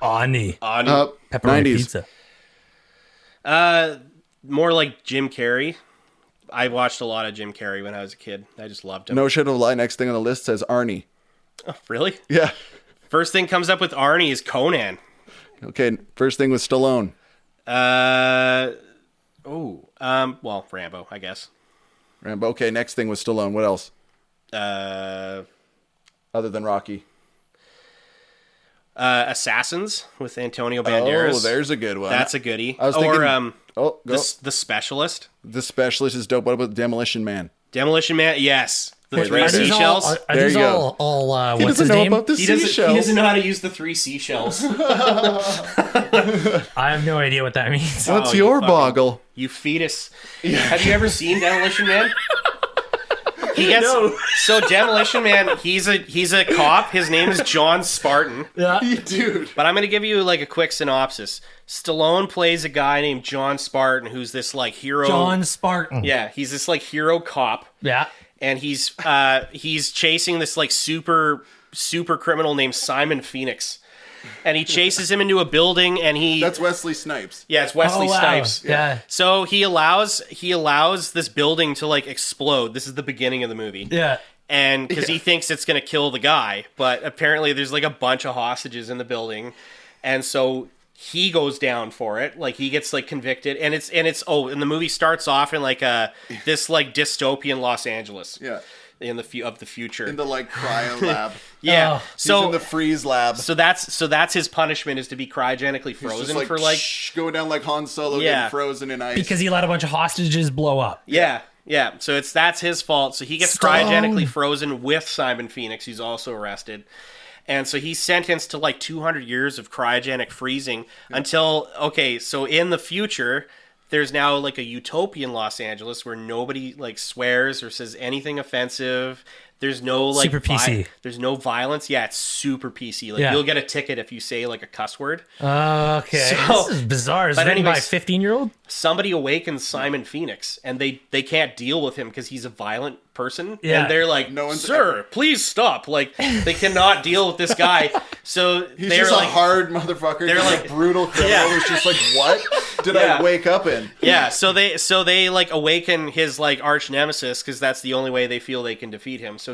Arnie. Pepperoni 90s. Pizza. More like Jim Carrey. I watched a lot of Jim Carrey when I was a kid. I just loved him. No shit of a lie. Next thing on the list says Arnie. Oh, really? Yeah. First thing comes up with Arnie is Conan. Okay. First thing was Stallone. Well, Rambo, I guess. Rambo. Okay. Next thing was Stallone. What else? Uh, Other than Rocky. Assassins with Antonio Banderas. Oh, there's a good one. That's a goodie. I was thinking, go. The Specialist. The Specialist is dope. What about Demolition Man? Demolition Man, yes. The three Are these seashells. Are There these you go. all He what's doesn't his know name? about the He seashells. doesn't know how to use the three seashells. I have no idea what that means. What's Oh, your you fucking- boggle? You fetus. Have you ever seen Demolition Man? He gets so Demolition Man. He's a cop. His name is John Spartan. Yeah. Dude. But I'm gonna give you like a quick synopsis. Stallone plays a guy named John Spartan, who's this like hero. John Spartan. Yeah, he's this like hero cop, Yeah. and he's chasing this like super criminal named Simon Phoenix, and he chases him into a building, and That's Wesley Snipes. yeah, it's Wesley Oh, wow. Snipes. Yeah. So he allows this building to like explode. This is the beginning of the movie. Yeah. And because he thinks it's going to kill the guy, but apparently there's like a bunch of hostages in the building. And so he goes down for it. Like he gets like convicted, and the movie starts off in like this like dystopian Los Angeles. Yeah. In the future. In the like cryo lab. yeah. Oh. He's in the freeze lab. So that's his punishment, is to be cryogenically frozen Just for like going down like Han Solo getting frozen in ice. Because he let a bunch of hostages blow up. Yeah. So that's his fault. So he gets cryogenically frozen with Simon Phoenix, who's also arrested. And so he's sentenced to like 200 years of cryogenic freezing until, so in the future, there's now like a utopian Los Angeles where nobody like swears or says anything offensive. There's no like Super PC. There's no violence. Yeah, it's super PC. Like you'll get a ticket if you say like a cuss word. Okay. So- this is bizarre. Is but it written by a anyways- 15-year-old? Somebody awakens Simon Phoenix, and they can't deal with him because he's a violent person. Yeah. And they're like, No one's "Sir, ever- please stop!" Like they cannot deal with this guy. So He's they're just like, a hard motherfucker. they're Just like- a brutal criminal Yeah. who's just like, what did Yeah. I wake up in? yeah. So they like awaken his like arch nemesis because that's the only way they feel they can defeat him. So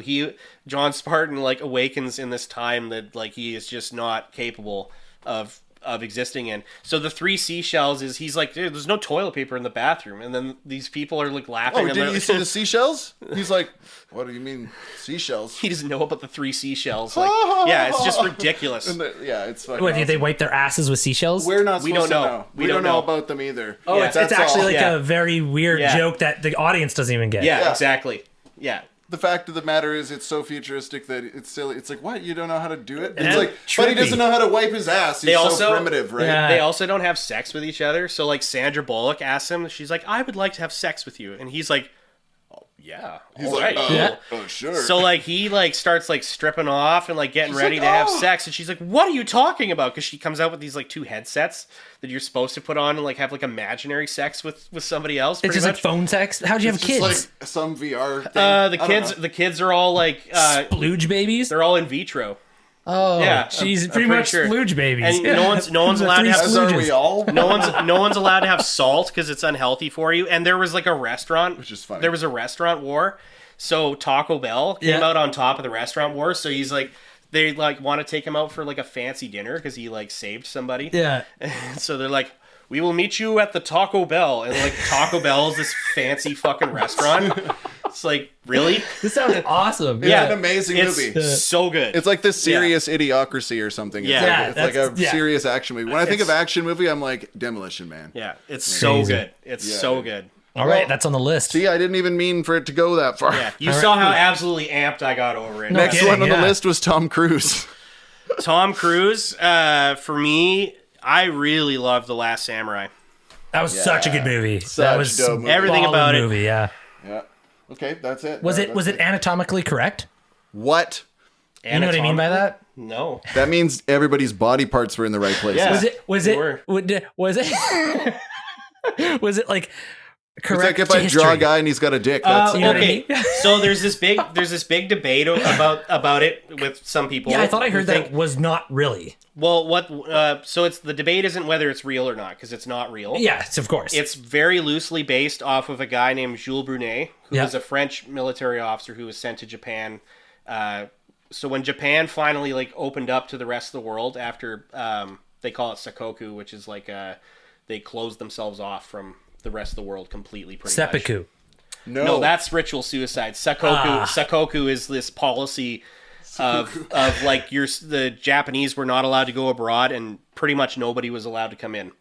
John Spartan like awakens in this time that like he is just not capable of existing in. So the three seashells is he's like, dude, there's no toilet paper in the bathroom, and then these people are like laughing. Oh, and didn't they're- you see the seashells? He's like, what do you mean seashells? He doesn't know about the three seashells. Like, yeah, it's just ridiculous. Yeah, it's fucking What, do they awesome. wipe their asses with seashells? We're not We supposed don't to know. know. We We don't don't know know. about them either. Oh, Yeah. it's That's actually all. like Yeah. a very weird Yeah. joke that the audience doesn't even get. Yeah, Yeah. exactly. Yeah. The fact of the matter is, it's so futuristic that it's silly. It's like, what? You don't know how to do it? It's And like, but he trippy. doesn't know how to wipe his ass. He's They so also- primitive, right? Yeah. They also don't have sex with each other. So, like, Sandra Bullock asks him, she's like, I would like to have sex with you. And he's like, oh, yeah. He's all like, right, Yeah. cool." oh, sure. So, like, he, like, starts, like, stripping off and, like, getting She's ready like, to have "Oh." sex. And she's like, what are you talking about? Because she comes out with these, like, two headsets that you're supposed to put on and, like, have, like, imaginary sex with somebody else. It's Pretty just much. like phone sex. How'd you it's have just kids? like some VR thing. The kids are all, like, Splooge babies? they're all in vitro. Oh, yeah, jeez. I'm Pretty pretty much sure. splooge babies. And Yeah. no one's The allowed to three have As are splooges. we all. no one's allowed to have salt because it's unhealthy for you. And there was like a restaurant, Which is funny. There was a restaurant war, so Taco Bell came Yeah. out on top of the restaurant war. So he's like, they like want to take him out for like a fancy dinner because he like saved somebody. Yeah. So they're like, we will meet you at the Taco Bell, and like Taco Bell is this fancy fucking restaurant. It's like, really? This sounds awesome. It's an amazing it's movie. so good. It's like this serious idiocracy or something. It's Yeah. like, Yeah, it's like a that's- yeah. serious action movie. When I think of It's- action movie, I'm like Demolition Man. yeah, it's so Crazy. good. It's Yeah. so good. All right, that's on the list. See, I didn't even mean for it to go that far. Yeah, you All saw right. how absolutely amped I got over it. No Next kidding, one on yeah. the list was Tom Cruise. Tom Cruise, for me, I really love The Last Samurai. That was such a good movie. Such that was dope movie. Everything ballin' about it. movie, yeah. Yeah. Okay, that's it. Was That's it anatomically correct? What? You know what I mean by that? No. That means everybody's body parts were in the right place. Yeah. Was it Sure. was it was it like It's like if I draw a guy and he's got a dick. That's you know what I Okay, mean? so there's this big debate about it with some people. Yeah, I thought I heard that it was not really. Well, so it's the debate isn't whether it's real or not, because it's not real. Yes, of course. It's very loosely based off of a guy named Jules Brunet, who was a French military officer who was sent to Japan. So when Japan finally like opened up to the rest of the world after they call it Sakoku, which is like they closed themselves off from the rest of the world completely. Pretty Seppuku. much. No, that's ritual suicide. Sakoku is this policy of like the Japanese were not allowed to go abroad and pretty much nobody was allowed to come in.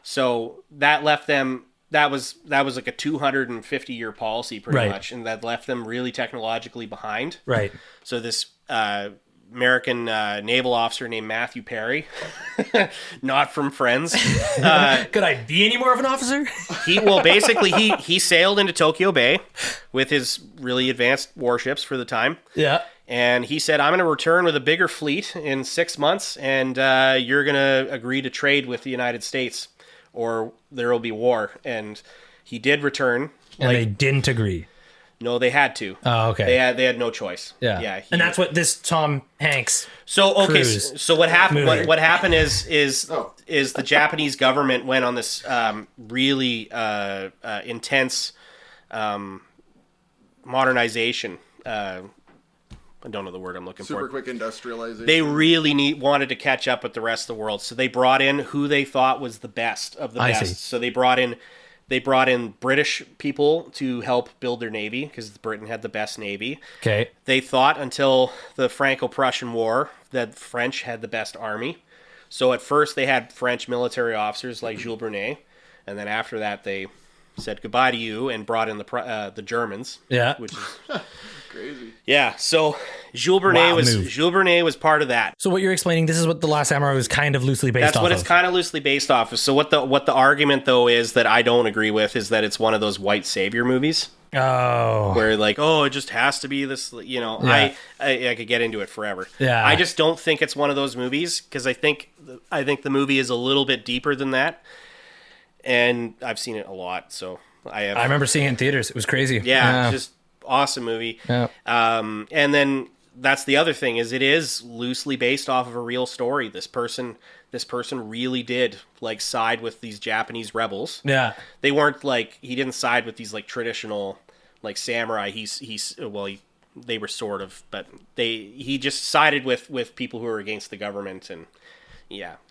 So that left them. That was like a 250-year policy pretty much, and that left them really technologically behind. Right. So this American naval officer named Matthew Perry, not from Friends. Could I be any more of an officer? He sailed into Tokyo Bay with his really advanced warships for the time. Yeah. And he said, I'm going to return with a bigger fleet in 6 months, and you're going to agree to trade with the United States, or there will be war. And he did return. And they didn't agree. No, they had to. Oh, okay. They had no choice. Yeah. And that's what this Tom Hanks. So what happened? movie. What happened is the Japanese government went on this really intense modernization. I don't know the word I'm looking for. Super quick industrialization. They really wanted to catch up with the rest of the world, so they brought in who they thought was the best of the best. See. So they brought in British people to help build their navy because Britain had the best navy. Okay. They thought until the Franco-Prussian War that French had the best army. So at first they had French military officers like Jules Brunet, and then after that they said goodbye to you and brought in the Germans. Yeah. Which is crazy. Yeah. So Jules Brunet was part of that. So what you're explaining, this is what The Last Samurai was kind of loosely based off of. That's what it's kind of loosely based off of. So what the argument though is that I don't agree with is that it's one of those white savior movies. Oh. Where like, oh, it just has to be this, you know. Yeah. I could get into it forever. Yeah. I just don't think it's one of those movies because I think the movie is a little bit deeper than that. And I've seen it a lot, so I remember seeing it in theaters. It was crazy. Yeah. Just awesome movie. Yeah. And then that's the other thing is it is loosely based off of a real story. This person really did like side with these Japanese rebels. Yeah. They weren't like he didn't side with these like traditional like samurai. They were sort of, but he just sided with people who were against the government and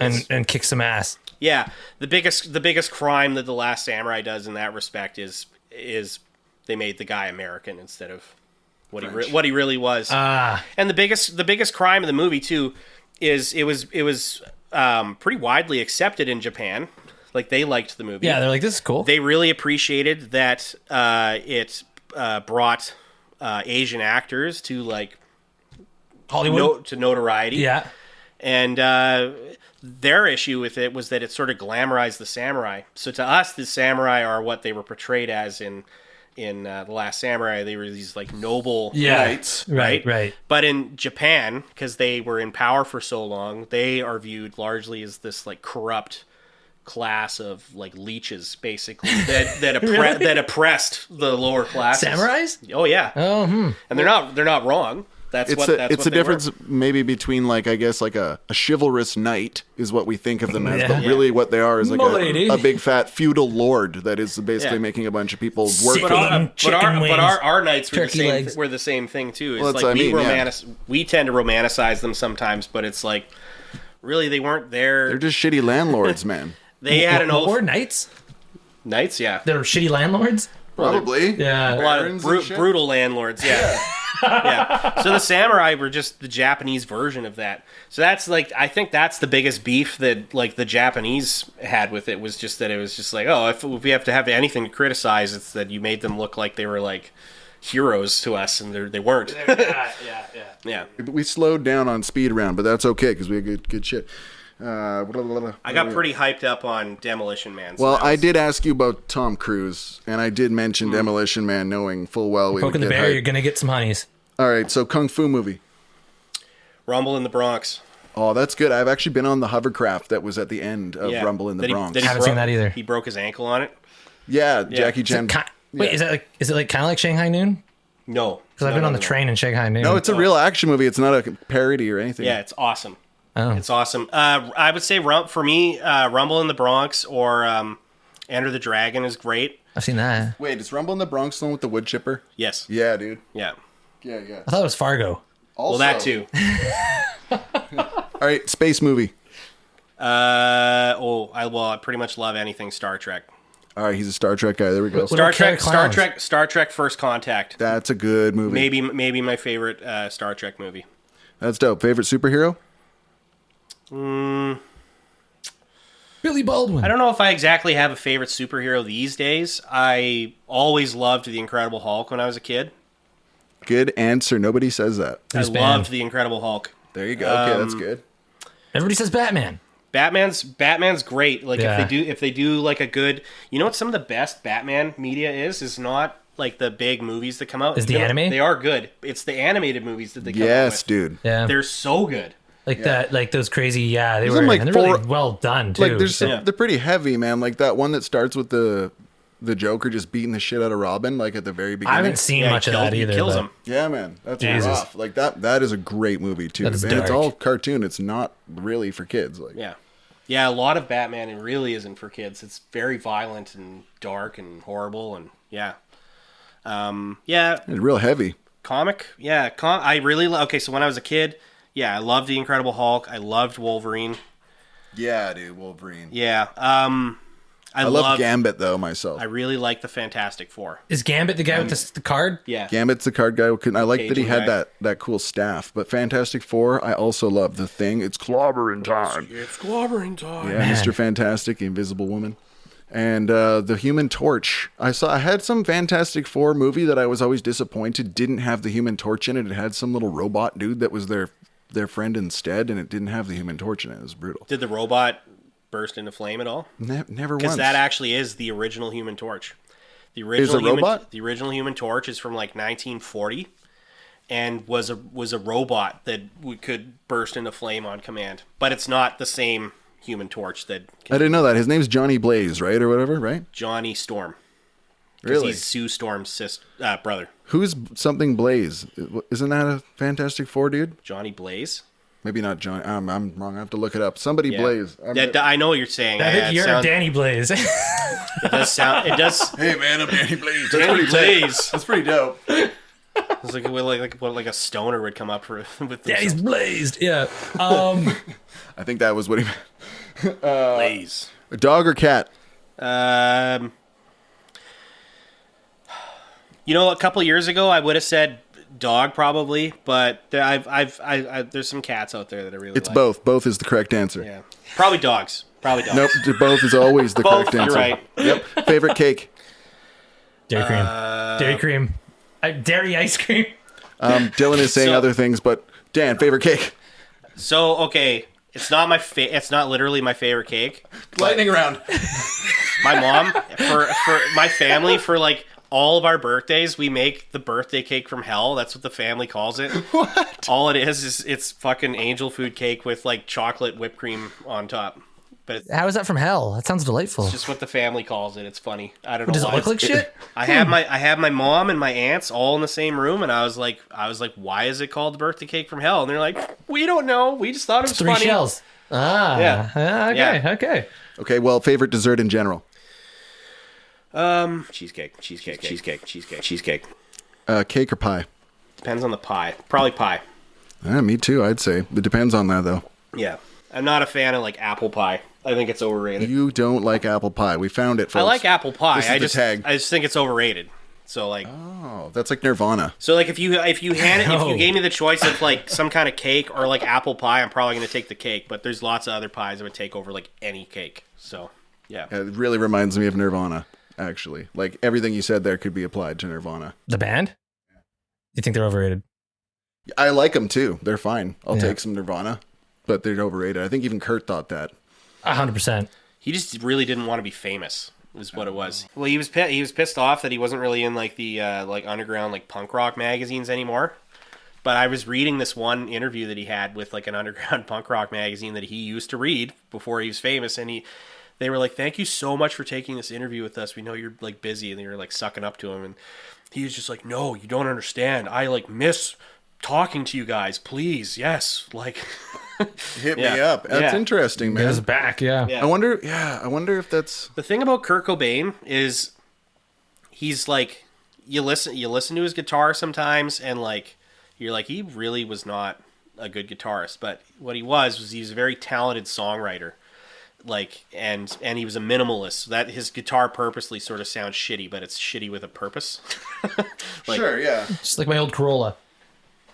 and kick some ass. Yeah, the biggest crime that The Last Samurai does in that respect is they made the guy American instead of what he really was. And the biggest crime in the movie too is it was pretty widely accepted in Japan. Like they liked the movie. Yeah, they're like, this is cool. They really appreciated that it brought Asian actors to like Hollywood to notoriety. Yeah. And their issue with it was that it sort of glamorized the samurai. So to us, the samurai are what they were portrayed as in The Last Samurai. They were these like noble knights, right. But in Japan, because they were in power for so long, they are viewed largely as this like corrupt class of like leeches, basically that oppressed the lower classes. Samurais? Oh yeah. And they're not wrong. It's a difference maybe between like I guess like a chivalrous knight is what we think of them as, but really what they are is like a big fat feudal lord that is basically making a bunch of people work. But our knights were the same thing too. It's like we tend to romanticize them sometimes, but it's like really they weren't there. They're just shitty landlords, man. They had an oath. Or knights. Knights, yeah. They're shitty landlords. Probably. Yeah. A lot of brutal landlords, yeah. Yeah. So the samurai were just the Japanese version of that. So that's like, I think that's the biggest beef that like the Japanese had with it was just that it was just like, oh, if we have to have anything to criticize, it's that you made them look like they were like heroes to us, and they weren't. Yeah. We slowed down on speed round, but that's okay because we had good shit. I got pretty hyped up on Demolition Man. So I did ask you about Tom Cruise, and I did mention Demolition Man, knowing full well we would poking get the bear. hyped. You're gonna get some honeys. All right, so Kung Fu movie. Rumble in the Bronx. Oh, that's good. I've actually been on the hovercraft that was at the end of Rumble in the Bronx. I haven't seen that either. He broke his ankle on it. Yeah, Jackie Chan. Wait, is it like kind of like Shanghai Noon? No. Because I've been on the train in Shanghai Noon. No, it's a real action movie. It's not a parody or anything. Yeah, it's awesome. Oh. It's awesome. I would say for me, Rumble in the Bronx or Enter the Dragon is great. I've seen that. Wait, is Rumble in the Bronx the one with the wood chipper? Yes. Yeah, dude. Yeah. Yeah. I thought it was Fargo. Also, Well, that too. All right, space movie. I pretty much love anything Star Trek. All right, he's a Star Trek guy. There we go. Star Killer Trek, Clowns? Star Trek First Contact. That's a good movie. Maybe my favorite Star Trek movie. That's dope. Favorite superhero? Billy Baldwin. I don't know if I exactly have a favorite superhero these days. I always loved the Incredible Hulk when I was a kid. Good answer. Nobody says that. I loved the Incredible Hulk. There you go. Okay, that's good. Everybody says Batman. Batman's great. Like Yeah. if they do like a good, you know what some of the best Batman media is not like the big movies that come out. Is the anime? They are good. It's the animated movies that they come out Yes, with. dude. Yeah. They're so good. Like that, like those crazy, they There's were, some, like, and they're really four- well done too. Like, there's some, Yeah. they're pretty heavy, man. Like that one that starts with the Joker just beating the shit out of Robin, like at the very beginning. I haven't seen Yeah, much of that either. He kills but- him. Yeah, man, that's Jesus. rough. Like that is a great movie too. That is And it's dark. all cartoon. It's not really for kids. Like, Yeah, a lot of Batman, it really isn't for kids. It's very violent and dark and horrible and it's real heavy. comic. Yeah, I really okay, so when I was a kid, I loved the Incredible Hulk. I loved Wolverine. Yeah, dude, Wolverine. Yeah. I love Gambit though myself. I really like the Fantastic Four. Is Gambit the guy with the card? Yeah. Gambit's the card guy. I like that he Cajun had guy. that cool staff. But Fantastic Four, I also love. The Thing. It's clobbering time. It's clobbering time. Yeah, Mr. Fantastic, the Invisible Woman, and the Human Torch. I had some Fantastic Four movie that I was always disappointed didn't have the Human Torch in it. It had some little robot dude that was their friend instead, and it didn't have the Human Torch in it. It was brutal. Did the robot burst into flame at all? Never Because once. that actually is the original Human Torch. The original robot? The original Human Torch is from like 1940, and was a robot that could burst into flame on command. But it's not the same Human Torch that I didn't know that. His name's Johnny Blaze, right, or whatever, right? Johnny Storm. 'Cause Really? he's Sue Storm's brother. Who's something Blaze? Isn't that a Fantastic Four dude? Johnny Blaze. Maybe not Johnny. I'm wrong. I have to look it up. Somebody Yeah. Blaze. I know what you're saying. I think you're Danny Blaze. It does sound. It does. Hey man, I'm Danny Blaze. Danny Blaze. That's pretty dope. It's like like a stoner would come up with. Danny's blazed. Yeah. I think that was what he meant. Blaze. A dog or cat? You know, a couple years ago, I would have said dog probably, but there's some cats out there that I really It's like. both. Both is the correct answer. Yeah, probably dogs. Nope, both is always the Both, correct answer. you're right. Yep. Favorite cake? Dairy cream. Dairy cream. Dairy ice cream. Dylan is saying So- other things, but Dan, favorite cake? So okay, it's not it's not literally my favorite cake. Lightning round. My mom for my family for like all of our birthdays, we make the birthday cake from hell. That's what the family calls it. What? All it is it's fucking angel food cake with like chocolate whipped cream on top. But it's How is that from hell? That sounds delightful. just what the family calls it. It's funny. I don't know. Does it why. look like shit? I have my mom and my aunts all in the same room, and I was like, why is it called the birthday cake from hell? And they're like, we don't know. We just thought it was Three funny. shells. Ah. Yeah. Okay. Yeah. Okay. Okay, well, favorite dessert in general? Cheesecake. Cake or pie? Depends on the pie. Probably pie. Me too, I'd say. It depends on that, though. Yeah. I'm not a fan of like apple pie. I think it's overrated. You don't like apple pie. We found it, folks. I like apple pie. This is the tag. I just think it's overrated. So like Oh, that's like Nirvana. So like if you No. gave me the choice of like some kind of cake or like apple pie, I'm probably gonna take the cake. But there's lots of other pies that would take over like any cake. So yeah. It really reminds me of Nirvana, actually. Like, everything you said there could be applied to Nirvana. The band? You think they're overrated? I like them, too. They're fine. I'll Yeah. take some Nirvana, but they're overrated. I think even Kurt thought that. 100%. He just really didn't want to be famous. Is what it was. Well, he was pissed off that he wasn't really in like the like underground like punk rock magazines anymore. But I was reading this one interview that he had with like an underground punk rock magazine that he used to read before he was famous, and they were like, "Thank you so much for taking this interview with us. We know you're like busy," and they were like sucking up to him, and he was just like, "No, you don't understand. I like miss talking to you guys. Please, yes, like." Hit me up. That's interesting, man. It's back, yeah. I wonder if that's the thing about Kurt Cobain is he's like, you listen to his guitar sometimes, and like you're like, he really was not a good guitarist, but what he was a very talented songwriter. Like, and he was a minimalist, so that his guitar purposely sort of sounds shitty, but it's shitty with a purpose. Like, sure, yeah. Just like my old Corolla.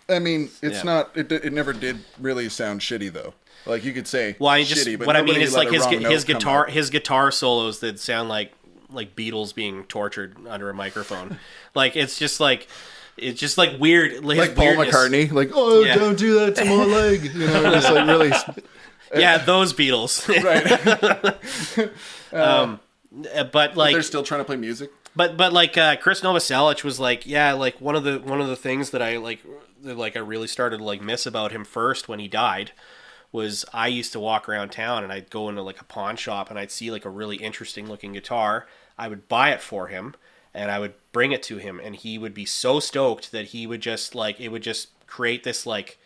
I mean, it's not. It never did really sound shitty though. Like you could say, well, shitty, but what I mean is like his guitar solos that sound like Beatles being tortured under a microphone. Like it's just like weird. Like Paul McCartney, like don't do that to my leg. You know, just like really. Yeah, those Beatles. Right. But like they're still trying to play music. But like Chris Novoselic was like, yeah, like one of the things that I I really started to like miss about him first when he died was I used to walk around town and I'd go into like a pawn shop and I'd see like a really interesting looking guitar. I would buy it for him and I would bring it to him and he would be so stoked that he would just like it would just create this like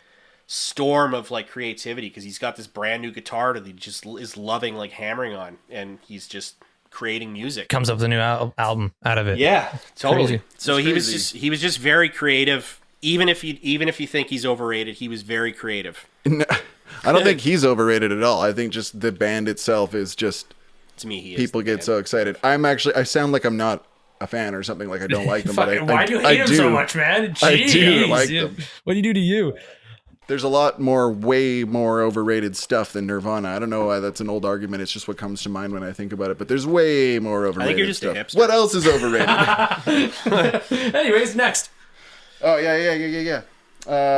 storm of like creativity because he's got this brand new guitar that he just is loving like hammering on and he's just creating music. Comes up with a new album out of it. Yeah, totally. Crazy. So he was just very creative. Even if you think he's overrated, he was very creative. No, I don't think he's overrated at all. I think just the band itself is just to me. He people get so excited. I sound like I'm not a fan or something. Like I don't like them. But why do you hate him so much, man? Jeez. I do like them. What do you do to you? There's a lot way more overrated stuff than Nirvana. I don't know why that's an old argument. It's just what comes to mind when I think about it. But there's way more overrated I think you're just stuff. a hipster. What else is overrated? Anyways, next. Oh, yeah.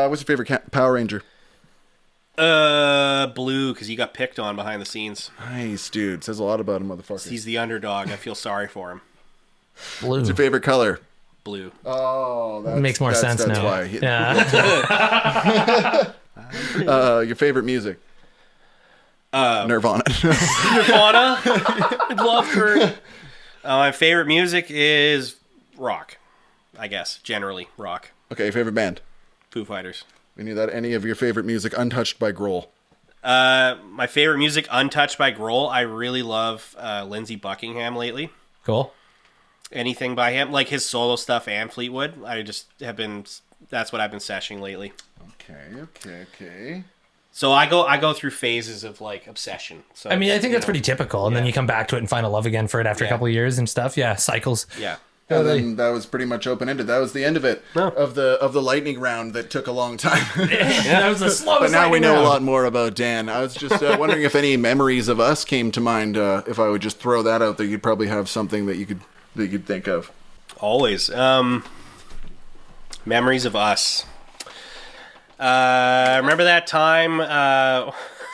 What's your favorite Power Ranger? Blue, because he got picked on behind the scenes. Nice, dude. Says a lot about him, motherfucker. He's the underdog. I feel sorry for him. Blue. What's your favorite color? Blue. Oh, that makes more sense that's now. Why. Yeah. Your favorite music? Nirvana. Nirvana. I love her. My favorite music is rock. I guess generally rock. Okay, favorite band? Foo Fighters. Any of your favorite music untouched by Grohl? My favorite music untouched by Grohl. I really love Lindsey Buckingham lately. Cool. Anything by him, like his solo stuff and Fleetwood. I just have been. That's what I've been seshing lately. Okay. So I go through phases of like obsession. So I mean, I think that's pretty typical, and then you come back to it and find a love again for it after a couple of years and stuff. Yeah, cycles. Yeah. And then that was pretty much open-ended. That was the end of it. No. Of the lightning round that took a long time. That was the slowest. But now we know round. a lot more about Dan. I was just wondering if any memories of us came to mind. If I would just throw that out there, you'd probably have something that you could think of. Always. Memories of us. Remember that time?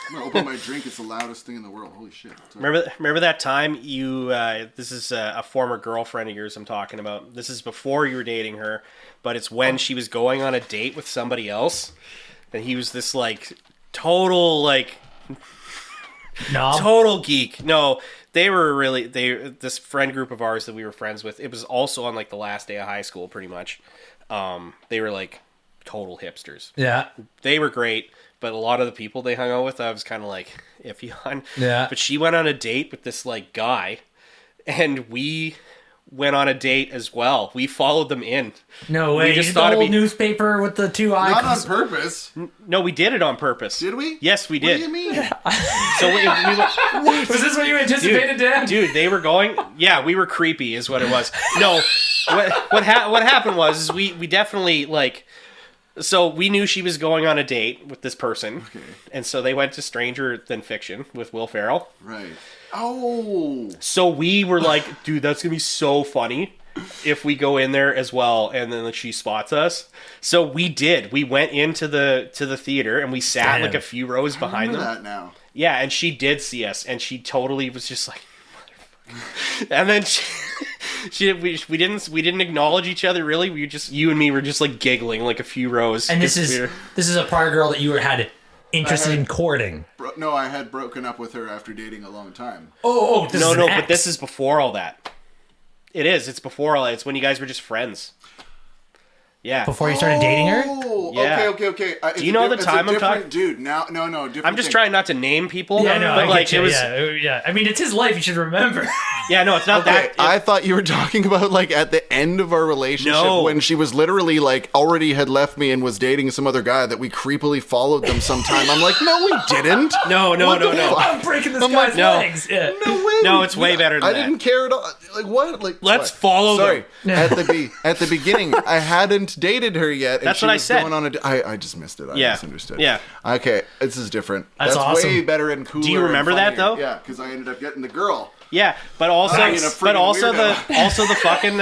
I'm gonna open my drink. It's the loudest thing in the world. Holy shit! Sorry. Remember that time you? This is a former girlfriend of yours I'm talking about. This is before you were dating her, but it's when she was going on a date with somebody else, and he was this like total geek. No, this friend group of ours that we were friends with. It was also on like the last day of high school, pretty much. They were like total hipsters. Yeah, they were great. But a lot of the people they hung out with, I was kind of like iffy on. Yeah. But she went on a date with this like guy, and we went on a date as well. We followed them in. No way! We just the thought old newspaper with the two icons. Not on purpose. No, we did it on purpose. Did we? Yes, we did. What do you mean? So we went, was this what you anticipated, Dan? Dude, they were going. Yeah, we were creepy, is what it was. No, what happened was we definitely like. So we knew she was going on a date with this person, and so they went to Stranger Than Fiction with Will Ferrell. Right. Oh. So we were like, dude, that's gonna be so funny if we go in there as well, and then she spots us. So we did. We went into the theater and we sat like a few rows behind them. That now. Yeah, and she did see us, and she totally was just like, motherfucker. And then we didn't acknowledge each other really. We just you and me were just like giggling like a few rows. And this is a prior girl that you had interested in courting. no, I had broken up with her after dating a long time. This is an No, ex. but this is before all that. It is. It's before all that. It's when you guys were just friends. Yeah. Before you started dating her? Oh, Yeah. okay. Do you know the time I'm talking? Dude, now, no, different. I'm just trying not to name people. Yeah, no, but I like get you. it was. Yeah. I mean, it's his life. You should remember. Yeah, no, it's not Okay, that. I thought you were talking about like at the end of our relationship No. when she was literally like already had left me and was dating some other guy that we creepily followed them sometime. I'm like, no, we didn't. No. I'm breaking this guy's like, no. legs. Yeah. No way. No, it's way better than I that. didn't care at all. Like what? Like Let's what? follow Sorry. them. At the beginning, I hadn't dated her yet. And That's she what I was said. Going on I just missed it. I Yeah. misunderstood. Yeah. Okay, this is different. That's way awesome. better and cooler. Do you remember and that, funnier. though? Yeah, because I ended up getting the girl. Yeah, but also, Being a freaking the fucking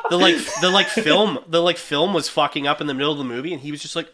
the film was fucking up in the middle of the movie, and he was just like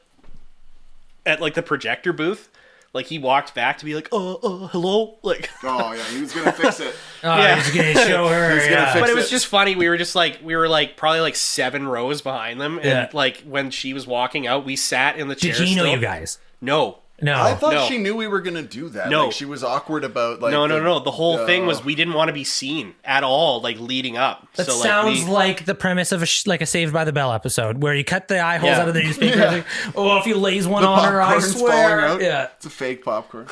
at like the projector booth, like he walked back to be like, hello, like. Oh yeah, he was gonna fix it. Yeah. He's going to show her. He's gonna fix But it was it. just funny. We were like probably like 7 rows behind them, and Yeah. like when she was walking out, we sat in the chair. Did he know still. you guys? No. No. I thought No. she knew we were gonna do that. No. Like, she was awkward about like. No. The whole thing was we didn't want to be seen at all, like leading up. That so sounds like like the premise of a Saved by the Bell episode where you cut the eye holes Yeah. out of the newspaper. Yeah. Like, oh, if he lays one The on her, I popcorn's swear. falling out. Yeah. It's a fake popcorn.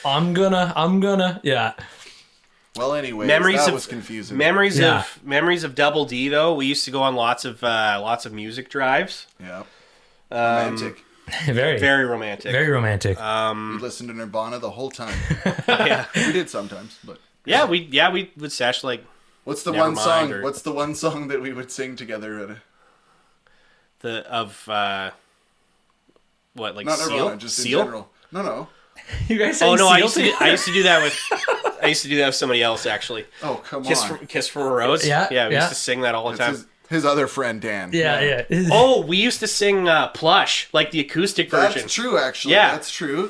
I'm gonna. Yeah. Well, anyway, Memories that of- was confusing. memories Yeah. of Double D though. We used to go on lots of music drives. Yeah. Romantic. Very Very romantic. Very romantic. We listened to Nirvana the whole time. Yeah. We did sometimes, but Yeah, we would sesh like what's the Never one mind, song? or- What's the one song that we would sing together at what like not Seal? Nirvana, just Seal? in general. No. You guys Oh sang no, I Seal used to together? I used to do that with somebody else actually. Oh, come Kiss for a Rose. Yeah, we yeah. used to sing that all the time. It's his other friend Dan. Yeah. Oh, we used to sing Plush, like the acoustic version. That's true, actually. Yeah. That's true,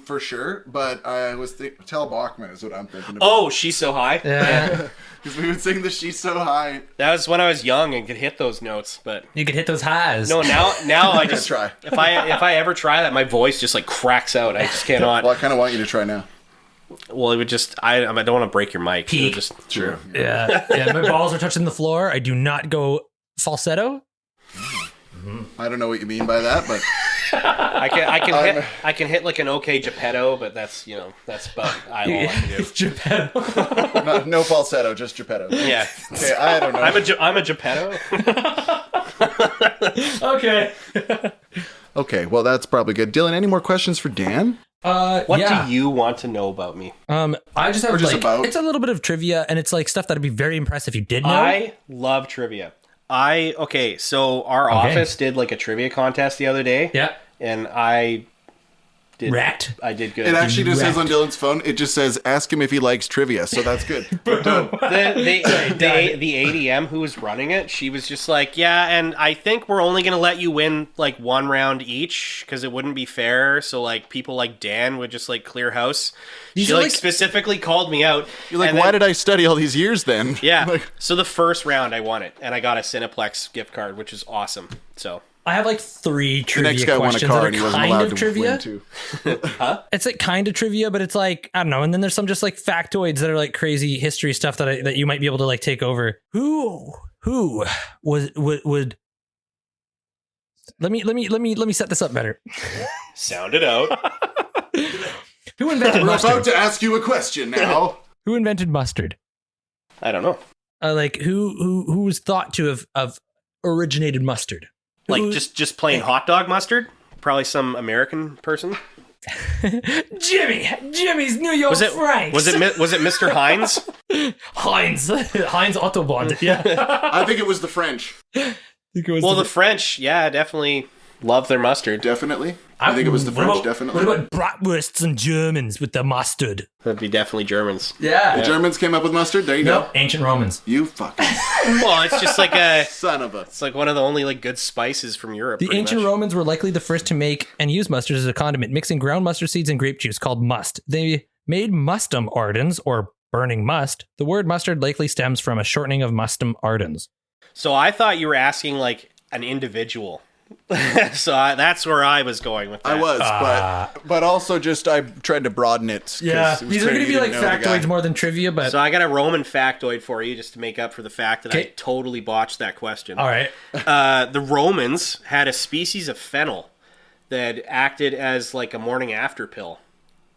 for sure. But I was Tell Bachman is what I'm thinking about. Oh, She's So High. Yeah. Because we would sing the She's So High. That was when I was young and could hit those notes, but You could hit those highs. no, now I just try. If I ever try that, my voice just like cracks out. I just cannot. Well, I kind of want you to try now. Well, it would just I don't want to break your mic. It would Peak. just Sure. Yeah. My balls are touching the floor. I do not go falsetto. I don't know what you mean by that, but I can hit like an okay Geppetto, but that's about all I can do. Geppetto. no falsetto, just Geppetto. Yeah, Okay, I don't know. I'm a Geppetto. Okay. Okay, well, that's probably good. Dylan, any more questions for Dan? What yeah. do you want to know about me? I just have Or just like about. it's a little bit of trivia, and it's like stuff that'd be very impressive if you did know. I love trivia. So our office did like a trivia contest the other day. Yeah. And I did Wrecked. I did good. It actually just says on Wrecked. Dylan's phone, it just says, ask him if he likes trivia, so that's good. We're done. the ADM who was running it, she was just like, yeah, and I think we're only going to let you win like one round each because it wouldn't be fair. So like people like Dan would just like clear house. These She are, like like- specifically called me out. You're like, and why then- did I study all these years then? Yeah. Like, So the first round I won it and I got a Cineplex gift card, which is awesome. So I have like 3 the trivia next guy won a questions car that and he are wasn't kind allowed of to trivia. win too. It's like kind of trivia, but it's like I don't know. And then there's some just like factoids that are like crazy history stuff that you might be able to like take over. Who would let me set this up better. sound it out. Who invented We're about mustard? to ask you a question now. Who invented mustard? I don't know. Like who was thought to have originated mustard? Like Who- just plain hot dog mustard? Probably some American person. Jimmy's New York Was it Franks. was it Mr. Heinz? Heinz Autobahn? Yeah. I think it was the French. Well, the French, yeah, definitely love their mustard. Definitely. I think it was the French, definitely. What about bratwursts and Germans with the mustard? That'd be definitely Germans. Yeah. The Germans came up with mustard? There you No, go. ancient Romans. You fucking Well, it's just like son of a... it's like one of the only like good spices from Europe. The pretty ancient much. Romans were likely the first to make and use mustard as a condiment, mixing ground mustard seeds and grape juice called must. They made mustum ardens, or burning must. The word mustard likely stems from a shortening of mustum ardens. So I thought you were asking like an individual, So that's where I was going with that. I was, but also just I tried to broaden it. Yeah, 'cause it was these are clear going to you be like didn't know the guy. factoids more than trivia, but So I got a Roman factoid for you just to make up for the fact that I Okay. totally botched that question. all right. The Romans had a species of fennel that acted as like a morning after pill.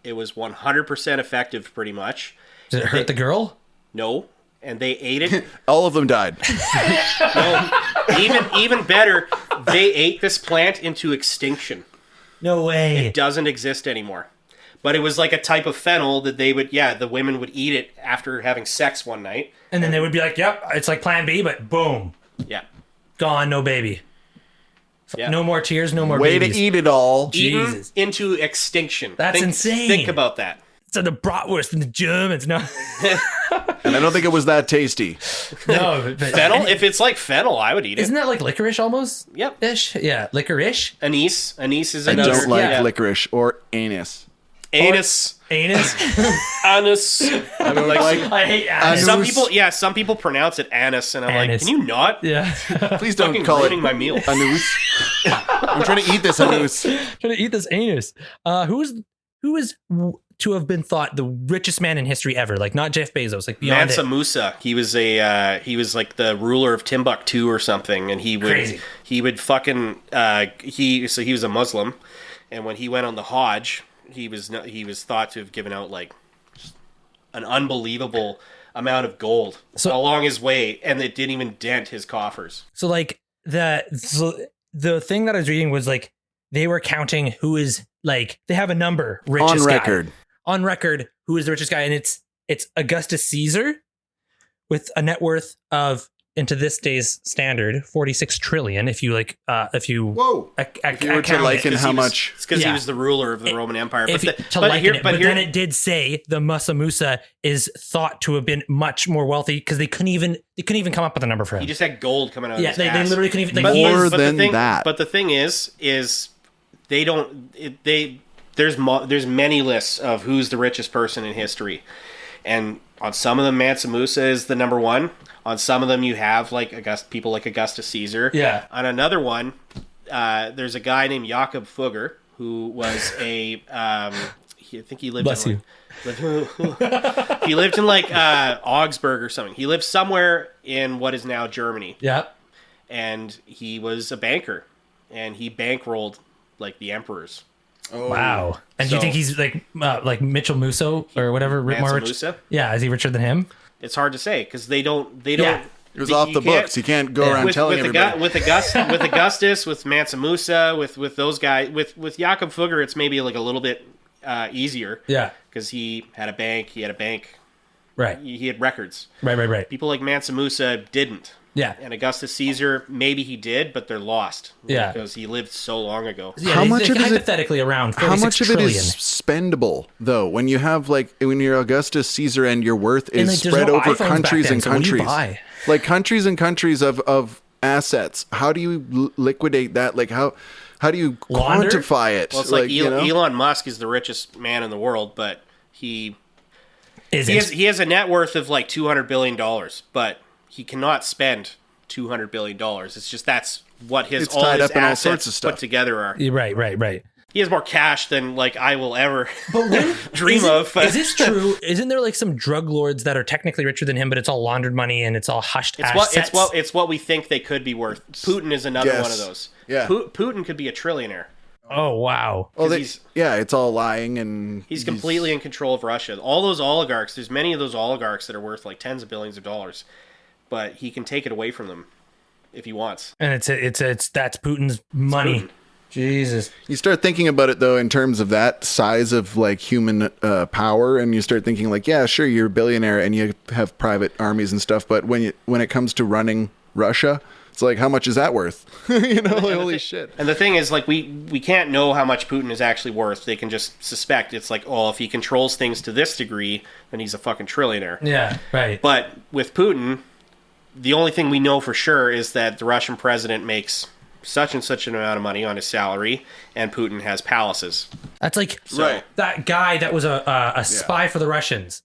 It was 100% effective, pretty much. Did it hurt the girl? No, and they ate it. All of them died. No, even better, they ate this plant into extinction. No way. It doesn't exist anymore. But it was like a type of fennel that they would, the women would eat it after having sex one night. And then they would be like, yep, it's like plan B, but boom. Yeah. Gone, no baby. Yeah. No more tears, no more Way babies. to eat it all. Eaten Jesus. into extinction. That's insane. Think about that. So the bratwurst and the Germans. No, And I don't think it was that tasty. no. But, Fennel? If it's like fennel, I would eat it. Isn't that like licorice almost? Yep. Ish? Yeah, licorice. Anise. Anise is I another. don't like yeah. licorice or anus. Anus. Anus. Anus. I don't like. I hate anus. Some people pronounce it anus, and I'm like, Anus. can you not? Yeah. Please don't Fucking call it ruining my meal. anus. I'm trying to eat this anus. Trying to eat this anus. Who is to have been thought the richest man in history ever? Like not Jeff Bezos, like beyond Mansa it. Musa. He was he was like the ruler of Timbuktu or something, and he would fucking he was a Muslim, and when he went on the Hajj, he was thought to have given out like an unbelievable amount of gold along his way, and it didn't even dent his coffers. So like the thing that I was reading was like they were counting who is like they have a number richest On guy. record. On record who is the richest guy, and it's Augustus Caesar with a net worth of, into this day's standard, 46 trillion. If you like, if you Whoa. If you were to liken how much. It's because Yeah. he was the ruler of the Roman Empire. But then it did say the Mansa Musa is thought to have been much more wealthy because they couldn't even come up with a number for him. he just had gold coming out of Yeah, his they ass. literally couldn't even. But More but than the thing, that. But the thing is they don't. There's many lists of who's the richest person in history, and on some of them, Mansa Musa is the number one. On some of them, you have like people like Augustus Caesar. Yeah. On another one, there's a guy named Jakob Fugger who was a. I think he lived. Bless in, he lived in like Augsburg or something. He lived somewhere in what is now Germany. Yeah. And he was a banker, and he bankrolled like the emperors. Oh. Wow. And do you So- think he's like Mitchell Musso or whatever? Mansa more rich? Musa? Yeah. Is he richer than him? It's hard to say because they don't. Yeah. It was off the books. You can't go around telling everybody. with Augustus, with Mansa Musa, with those guys, with Jakob Fugger, it's maybe like a little bit easier. Yeah. Because he had a bank. Right. He had records. Right. People like Mansa Musa didn't. Yeah. And Augustus Caesar, maybe he did, but they're lost. Yeah. Because he lived so long ago. Yeah, How much of it is it- hypothetically around 46 How much of it trillion. is spendable though? When you have when you're Augustus Caesar and your worth is And, like, there's spread no over iPhones back countries then, and so what do you countries, buy? like countries and countries of assets. How do you liquidate that? Like how do you Launder? quantify it? Well, it's like Elon Musk is the richest man in the world, but he has a net worth of like $200 billion, but he cannot spend $200 billion. It's just that's what It's all tied his up in all assets sorts of stuff. put together are. Right. He has more cash than like I will ever But when, dream of. Is this true? Isn't there like some drug lords that are technically richer than him, but it's all laundered money and it's all hushed assets? It's what we think they could be worth. Putin is another Yes. one of those. Yeah. Putin could be a trillionaire. Oh, wow. Well, he's- it's all lying and He's completely in control of Russia. All those oligarchs, there's many of those oligarchs that are worth like tens of billions of dollars, but he can take it away from them if he wants. And it's that's Putin's money. Putin. Jesus. You start thinking about it though in terms of that size of like human power, and you start thinking like, yeah, sure, you're a billionaire and you have private armies and stuff, but when it comes to running Russia, it's like, how much is that worth? Holy shit. And the thing is, like, we can't know how much Putin is actually worth. They can just suspect. It's like, oh, if he controls things to this degree, then he's a fucking trillionaire. Yeah, right. But with Putin, the only thing we know for sure is that the Russian president makes such and such an amount of money on his salary, and Putin has palaces. That's like Right. that guy that was a spy for the Russians,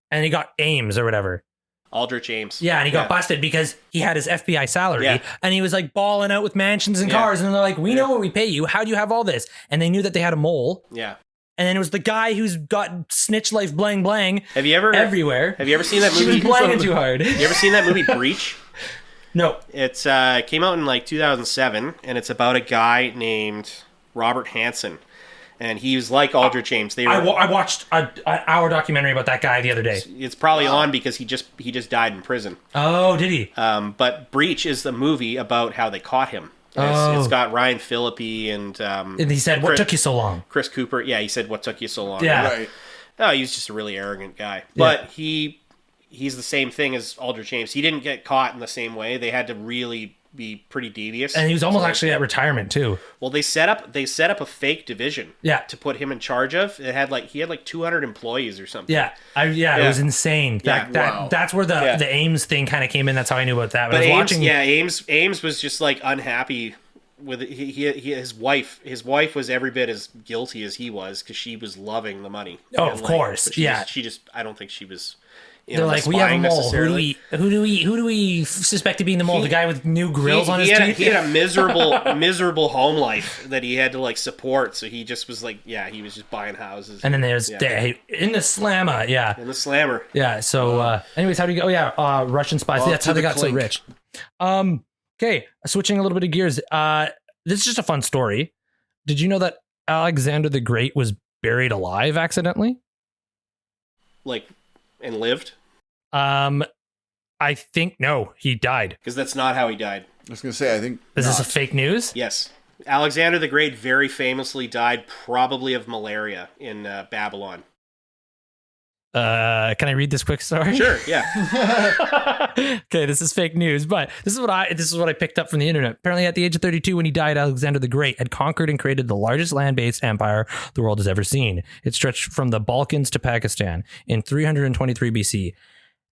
and he got Ames or whatever. Aldrich Ames. Yeah, and he got busted because he had his FBI salary and he was like balling out with mansions and cars. And they're like, we know what we pay you. How do you have all this? And they knew that they had a mole. Yeah. And then it was the guy who's got snitch life blang blang everywhere. Have you ever seen that movie? He was blanging too hard. You ever seen that movie Breach? No. It's came out in like 2007, and it's about a guy named Robert Hansen. And he was like Aldrich Ames. I watched an hour documentary about that guy the other day. It's probably on because he just died in prison. Oh, did he? But Breach is the movie about how they caught him. It's got Ryan Phillippe and he said, "What took you so long?" Chris Cooper. Yeah, he said, "What took you so long?" Yeah. Right. No, he was just a really arrogant guy. But he's the same thing as Aldrich Ames. He didn't get caught in the same way. They had to really be pretty devious. And he was almost actually at retirement too. Well, they set up a fake division. Yeah. To put him in charge of. He had like 200 employees or something. Yeah. It was insane. That's where the Ames thing kind of came in. That's how I knew about that. But Ames was just like unhappy with it. His wife was every bit as guilty as he was because she was loving the money. Oh, of course. She just I don't think she was. They're like, we have a mole. Who do we suspect of being the mole? The guy with new grills on his teeth? He had a miserable home life that he had to like support. So he just was like, he was just buying houses. And then there's in the slammer, in the slammer. Yeah. So, anyways, how do you go? Yeah, Russian spies. That's how they got so rich. Okay, switching a little bit of gears. This is just a fun story. Did you know that Alexander the Great was buried alive accidentally? And lived? I think no, he died. Because that's not how he died. I was going to say, I think. Is this a fake news? Yes. Alexander the Great very famously died probably of malaria in Babylon. Can I read this quick story? Sure, yeah. Okay, this is fake news, but this is what I picked up from the internet. Apparently, at the age of 32, when he died, Alexander the Great had conquered and created the largest land-based empire the world has ever seen. It stretched from the Balkans to Pakistan. In 323 BC,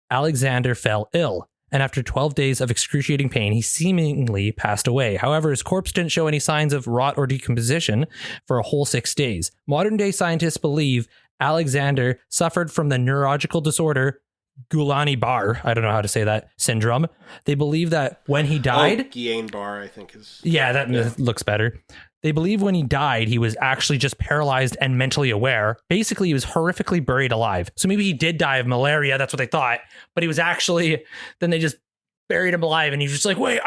Alexander fell ill, and after 12 days of excruciating pain, he seemingly passed away. However, his corpse didn't show any signs of rot or decomposition for a whole 6 days. Modern-day scientists believe Alexander suffered from the neurological disorder Guillain-Barré, I don't know how to say that, syndrome. They believe that when he died... Guillain-Barré, I think is... Yeah, that looks better. They believe when he died, he was actually just paralyzed and mentally aware. Basically, he was horrifically buried alive. So maybe he did die of malaria, that's what they thought. But he was actually... Then they just buried him alive, and he was just like, wait,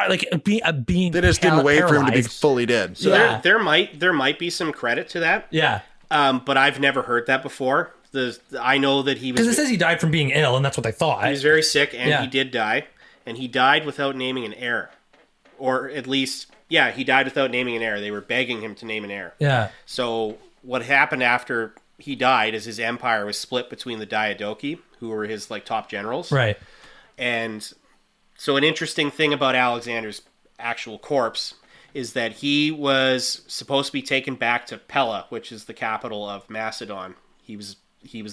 being They just didn't wait for him to be fully dead. So there might be some credit to that. Yeah. But I've never heard that before. I know that he was... Because it says he died from being ill, and that's what they thought. He was very sick, and he did die. And he died without naming an heir. Or at least, he died without naming an heir. They were begging him to name an heir. Yeah. So what happened after he died is his empire was split between the Diadochi, who were his top generals. Right. And so an interesting thing about Alexander's actual corpse is that he was supposed to be taken back to Pella, which is the capital of Macedon. He was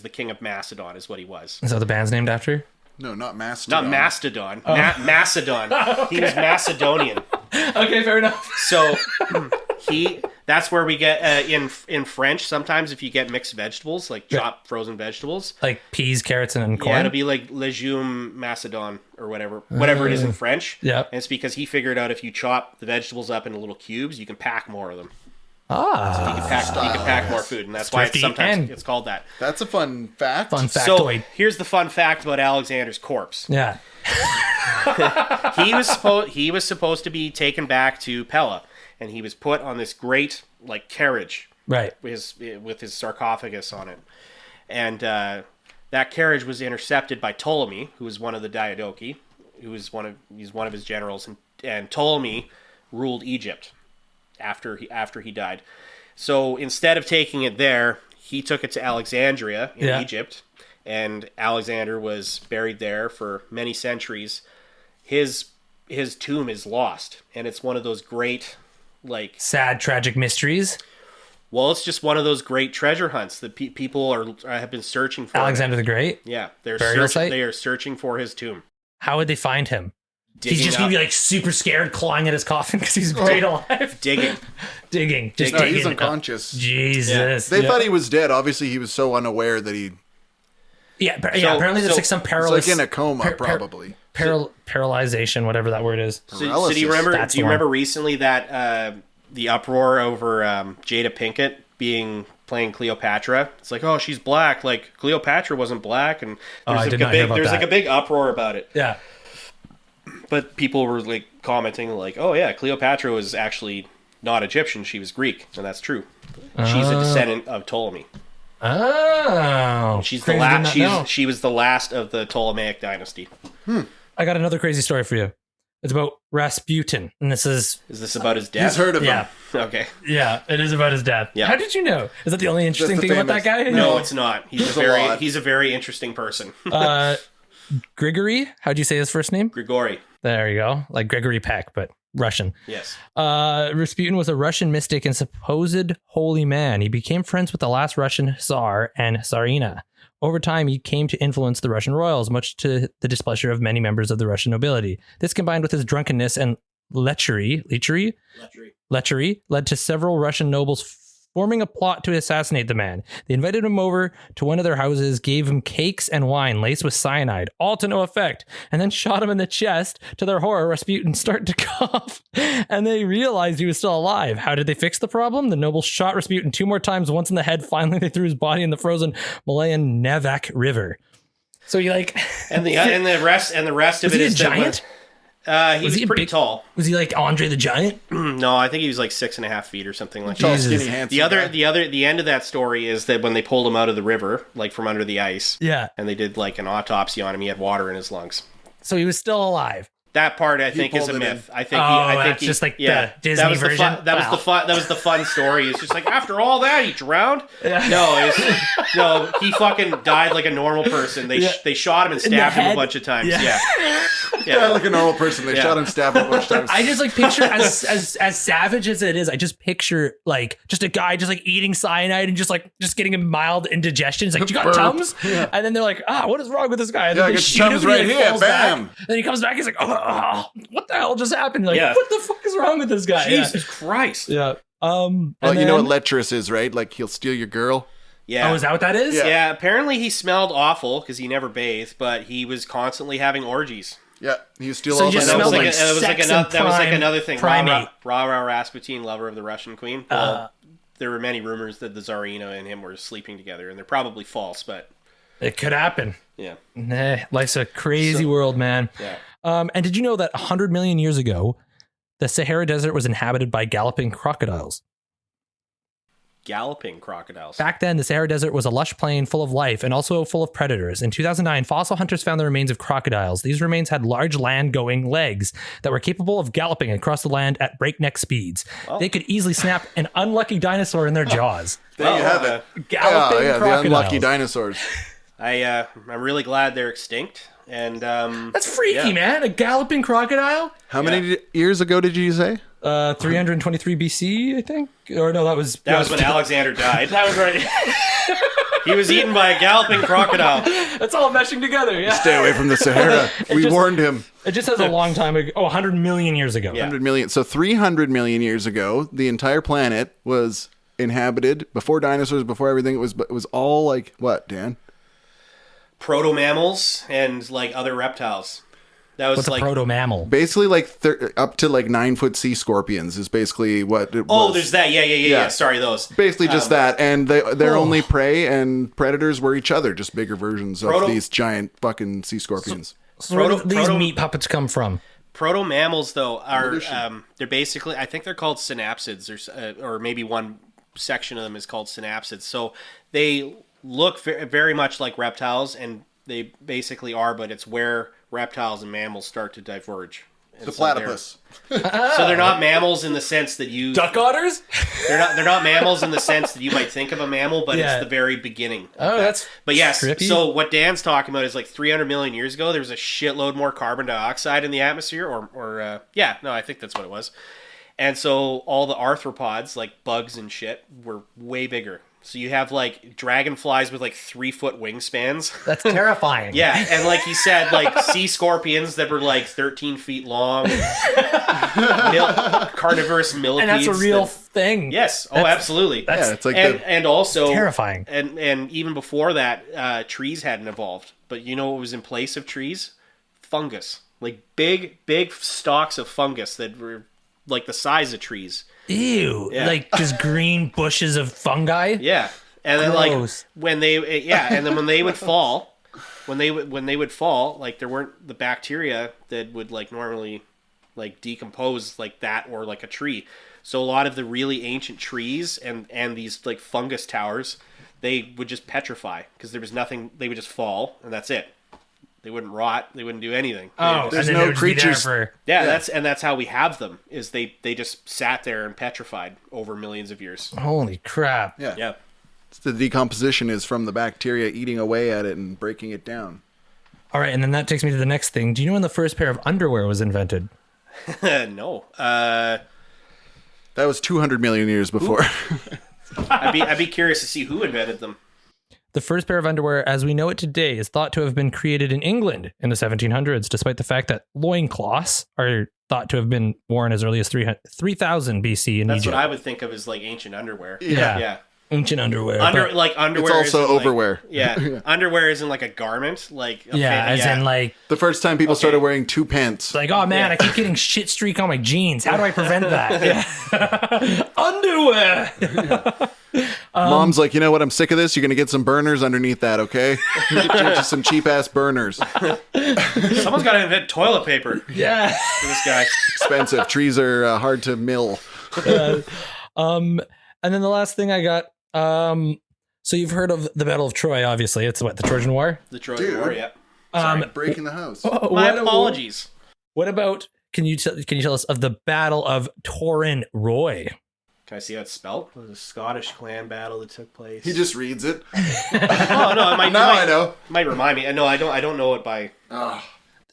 the king of Macedon, is what he was. Is that what the band's named after? No, not Mastodon. Not Mastodon. Macedon. Okay. He was Macedonian. Okay, fair enough. So that's where we get in French. Sometimes if you get mixed vegetables, like chopped frozen vegetables, like peas, carrots, and corn. Yeah, it'll be like legume Macedon or whatever it is in French. Yeah, and it's because he figured out if you chop the vegetables up into little cubes, you can pack more of them. So you can pack more food, and that's why it's called that. That's a fun fact. Fun factoid. So here's the fun fact about Alexander's corpse. Yeah. He was supposed to be taken back to Pella, and he was put on this great carriage, right, with his sarcophagus on it, and that carriage was intercepted by Ptolemy, who was one of the Diadochi, he's one of his generals, and Ptolemy ruled Egypt after he died. So instead of taking it there, he took it to Alexandria in Egypt, and Alexander was buried there for many centuries. His tomb is lost, and it's one of those great sad tragic mysteries. Well, it's just one of those great treasure hunts that people have been searching for. Alexander the Great? Yeah, they are searching for his tomb. How would they find him? He's just gonna be super scared, clawing at his coffin because he's buried alive. Digging. He's unconscious. Jesus. Yeah. They thought he was dead. Obviously, he was so unaware that he Yeah, apparently there's like some It's paralysis. like in a coma, probably. Paralyzation, whatever that word is. So do you remember? That's Do you the one. remember recently that the uproar over Jada Pinkett playing Cleopatra? It's like, oh, she's black. Like Cleopatra wasn't black, and there's like a big uproar about it. Yeah. But people were like commenting like, oh yeah, Cleopatra was actually not Egyptian; she was Greek, and that's true. She's a descendant of Ptolemy. Oh, She's the last. She was the last of the Ptolemaic dynasty. I got another crazy story for you. It's about Rasputin, and this is this about his death? He's heard of him. yeah, Okay. yeah, it is about his death. Yeah. How did you know? Is that the only interesting thing about that guy? No, it's not. He's a lot. a very interesting person. Grigory. How'd you say his first name? Grigori. There you go, like Gregory Peck, but Russian. Yes. Rasputin was a Russian mystic and supposed holy man. He became friends with the last Russian Tsar and Tsarina. Over time, he came to influence the Russian royals, much to the displeasure of many members of the Russian nobility. This, combined with his drunkenness and lechery led to several Russian nobles forming a plot to assassinate the man. They invited him over to one of their houses, gave him cakes and wine laced with cyanide, all to no effect, and then shot him in the chest. To their horror, Rasputin started to cough, and they realized he was still alive. How did they fix the problem? The nobles shot Rasputin 2 more times, once in the head. Finally, they threw his body in the frozen Malayan Nevak River. So he like, and the rest of it is giant. He was pretty tall. Was he like Andre the Giant? No, I think he was like 6.5 feet or something like Tall, that. skinny, handsome. The end of that story is that when they pulled him out of the river, like from under the ice, Yeah. and they did like an autopsy on him, he had water in his lungs. So he was still alive. That part I think is a pulled it myth. in. I think That's just like the Disney version. That was the fun story. It's just like after all that he drowned. No, he fucking died like a normal person. They shot him and stabbed him a bunch of times. Yeah, like a normal person. They shot him, stabbed him a bunch of times. I just like picture as savage as it is. I just picture like just a guy just like eating cyanide and just getting a mild indigestion. It's like, you got Tums? Yeah. And then they're like, what is wrong with this guy? And then they shoot him, Tums right here. Bam. Back. Then he comes back. He's like, what the hell just happened? Like, what the fuck is wrong with this guy? Jesus Christ. Yeah. Well, you know what lecherous is, right? Like he'll steal your girl. Yeah. Oh, is that what that is? Yeah. Apparently he smelled awful because he never bathed, but he was constantly having orgies. Yeah, he was steal So all you the just smelled like that was like another thing. Primate. Rah Rasputin, lover of the Russian queen. Well, there were many rumors that the Tsarina and him were sleeping together, and they're probably false, but it could happen. Yeah. Life's a crazy world, man. Yeah. And did you know that 100 million years ago, the Sahara Desert was inhabited by galloping crocodiles? Galloping crocodiles. Back then, the Sahara Desert was a lush plain full of life and also full of predators. In 2009, fossil hunters found the remains of crocodiles. These remains had large land-going legs that were capable of galloping across the land at breakneck speeds. Well. They could easily snap an unlucky dinosaur in their jaws. There you have it. Galloping the crocodiles. unlucky dinosaurs. I'm really glad they're extinct. And That's freaky, man. A galloping crocodile? How many years ago did you say? 323 BC, I think. Or no, that was when Alexander died. That was right. He was eaten by a galloping crocodile. That's all meshing together. Yeah. Stay away from the Sahara. We warned him. It just has a long time ago. 100 million years ago. 100 million. So 300 million years ago, the entire planet was inhabited before dinosaurs, before everything. It was all like what, Dan? Proto-mammals and like other reptiles. That was What's a proto-mammal? Basically, like up to like 9-foot sea scorpions is basically what it was. Oh, there's that. Yeah. Sorry, those. Basically, just that, and their only prey and predators were each other, just bigger versions of these giant fucking sea scorpions. So where do these meat puppets come from? Proto-mammals, though, are they're basically, I think they're called synapsids, or maybe one section of them is called synapsids. So they look very much like reptiles, and they basically are, but it's where reptiles and mammals start to diverge. And the platypus. So they're not mammals in the sense that you... Duck otters? They're not mammals in the sense that you might think of a mammal, but it's the very beginning. Oh, that's But yes, trippy. So what Dan's talking about is like 300 million years ago, there was a shitload more carbon dioxide in the atmosphere, I think that's what it was. And so all the arthropods, like bugs and shit, were way bigger. So you have like dragonflies with like 3-foot wingspans. That's terrifying. Yeah, and like he said, like sea scorpions that were like 13 feet long, carnivorous millipedes. And that's a real thing. Yes, absolutely. Yeah, it's like and also terrifying. And even before that, trees hadn't evolved. But you know what was in place of trees? Fungus, like big stalks of fungus that were like the size of trees. Ew, like just green bushes of fungi. Yeah, and then Gross. like when they would fall, when they would fall, like there weren't the bacteria that would like normally like decompose like that or like a tree. So a lot of the really ancient trees and these like fungus towers, they would just petrify because there was nothing. They would just fall and that's it. They wouldn't rot. They wouldn't do anything. Oh, There's and then no creatures. That's how we have them. Is they just sat there and petrified over millions of years. Holy crap! Yeah. The decomposition is from the bacteria eating away at it and breaking it down. All right, and then that takes me to the next thing. Do you know when the first pair of underwear was invented? No. That was 200 million years before. I'd be curious to see who invented them. The first pair of underwear, as we know it today, is thought to have been created in England in the 1700s, despite the fact that loincloths are thought to have been worn as early as 3000 BC in That's Egypt. what I would think of as like ancient underwear. Yeah. Ancient underwear. Underwear It's also overwear. Underwear isn't like a garment. Like in like The first time people started wearing two pants. like, oh man, I keep getting shit streak on my jeans. How do I prevent that? Underwear. Mom's like, you know what? I'm sick of this. You're going to get some burners underneath that, okay? Just some cheap ass burners. Someone's got to invent toilet paper Yeah. for this guy. Expensive. Trees are hard to mill. And then the last thing I got. So you've heard of the Battle of Troy, obviously. It's what, the Trojan War? The Trojan War, yeah. Sorry, breaking the house. My apologies. What about? Can you tell us of the Battle of Roy? Can I see how it's spelled? It was a Scottish clan battle that took place. He just reads it. Oh no, it might. I know. It might remind me. No, I don't know it by.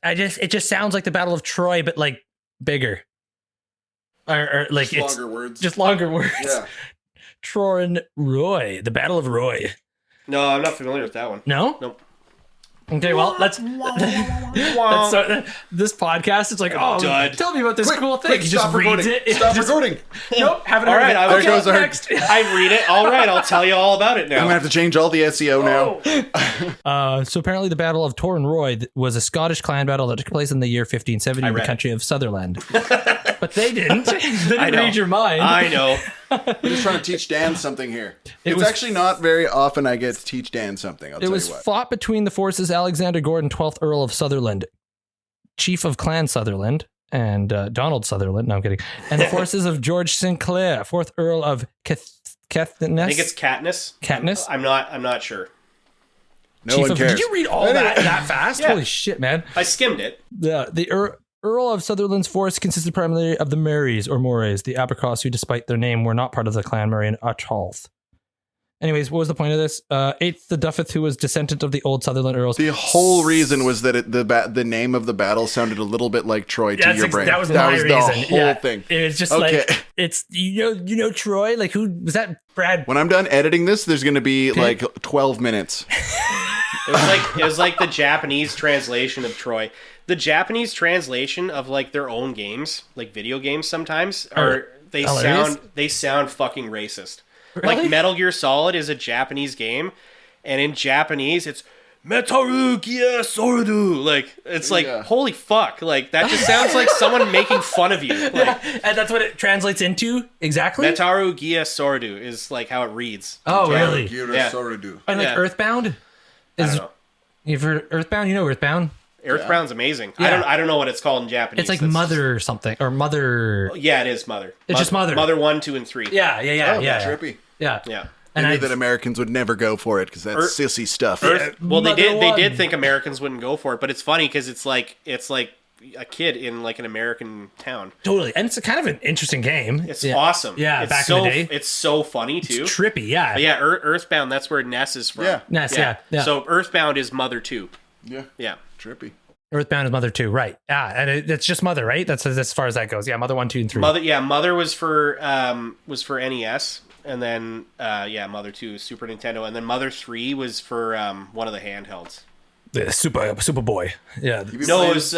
It just sounds like the Battle of Troy, but like bigger. Or like Just it's longer words. just longer words. Yeah. Trojan Roy, the Battle of Roy. No, I'm not familiar with that one. No? Nope. Okay, well, let's start this podcast. It's like, dud. Tell me about this cool thing. Quick, He just stop reads recording. it. Stop recording. Nope, haven't All heard right, of it. there Okay, goes our- next. I read it. All right, I'll tell you all about it now. I'm going to have to change all the SEO now. So apparently the Battle of Roy was a Scottish clan battle that took place in the year 1570 in the read country of Sutherland. But they didn't. They didn't know. read your mind. I know. I'm just trying to teach Dan something here. It It's was- actually not very often I get to teach Dan something. I'll It tell was you what. fought between the forces Alexander Gordon, 12th Earl of Sutherland, Chief of Clan Sutherland, and Donald Sutherland. No, I'm kidding. And the forces of George Sinclair, 4th Earl of Caithness. I think it's Katniss. Katniss. I'm not sure. No Chief one of, cares. did you read all that fast? Yeah. Holy shit, man. I skimmed it. The Earl of Sutherland's force consisted primarily of the Marys or Morays, the Abercross, who, despite their name, were not part of the clan Murray and Atholth. Anyways, what was the point of this? 8th, the Duffeth, who was descendant of the old Sutherland Earls. The whole reason was that the name of the battle sounded a little bit like Troy to your brain. That was my reason. the whole thing. It was just Okay. like, it's, you know Troy? Like, who was that? Brad? When I'm done editing this, there's going to be like 12 minutes. It was like the Japanese translation of Troy. The Japanese translation of like their own games, like video games, sometimes they sound fucking racist. Really? Like Metal Gear Solid is a Japanese game, and in Japanese it's Metaru Gear Sordu. Like it's like holy fuck. Like that just sounds like someone making fun of you. Like And that's what it translates into? Exactly? Metaru Gear Sordu is like how it reads. Oh, really? Yeah. And like Yeah. Earthbound? I don't know. You've heard Earthbound? You know Earthbound? Earthbound's amazing. Yeah. I don't know what it's called in Japanese. It's like That's- Mother or something. Or Mother... Yeah, it is Mother. It's just Mother. Mother 1, 2, and 3. Yeah. Trippy. Yeah. Yeah. I And knew that Americans would never go for it because that's sissy stuff. Well, they Mother did. They one. did think Americans wouldn't go for it, but it's funny because it's like a kid in like an American town. Totally. And it's a kind of an interesting game. It's awesome. Yeah, it's back so, in the day. It's so funny too. It's trippy, yeah. But yeah, Earthbound. That's where Ness is from. Yeah. Ness, yeah. So Earthbound is Mother 2. Yeah. Yeah. Trippy. Earthbound is Mother 2, right. Yeah, and it's just Mother, right? That's as far as that goes. Yeah, Mother 1, 2, and 3. Mother was for NES, and then Mother 2 was Super Nintendo, and then Mother 3 was for one of the handhelds. The Super Boy. Yeah. No, it was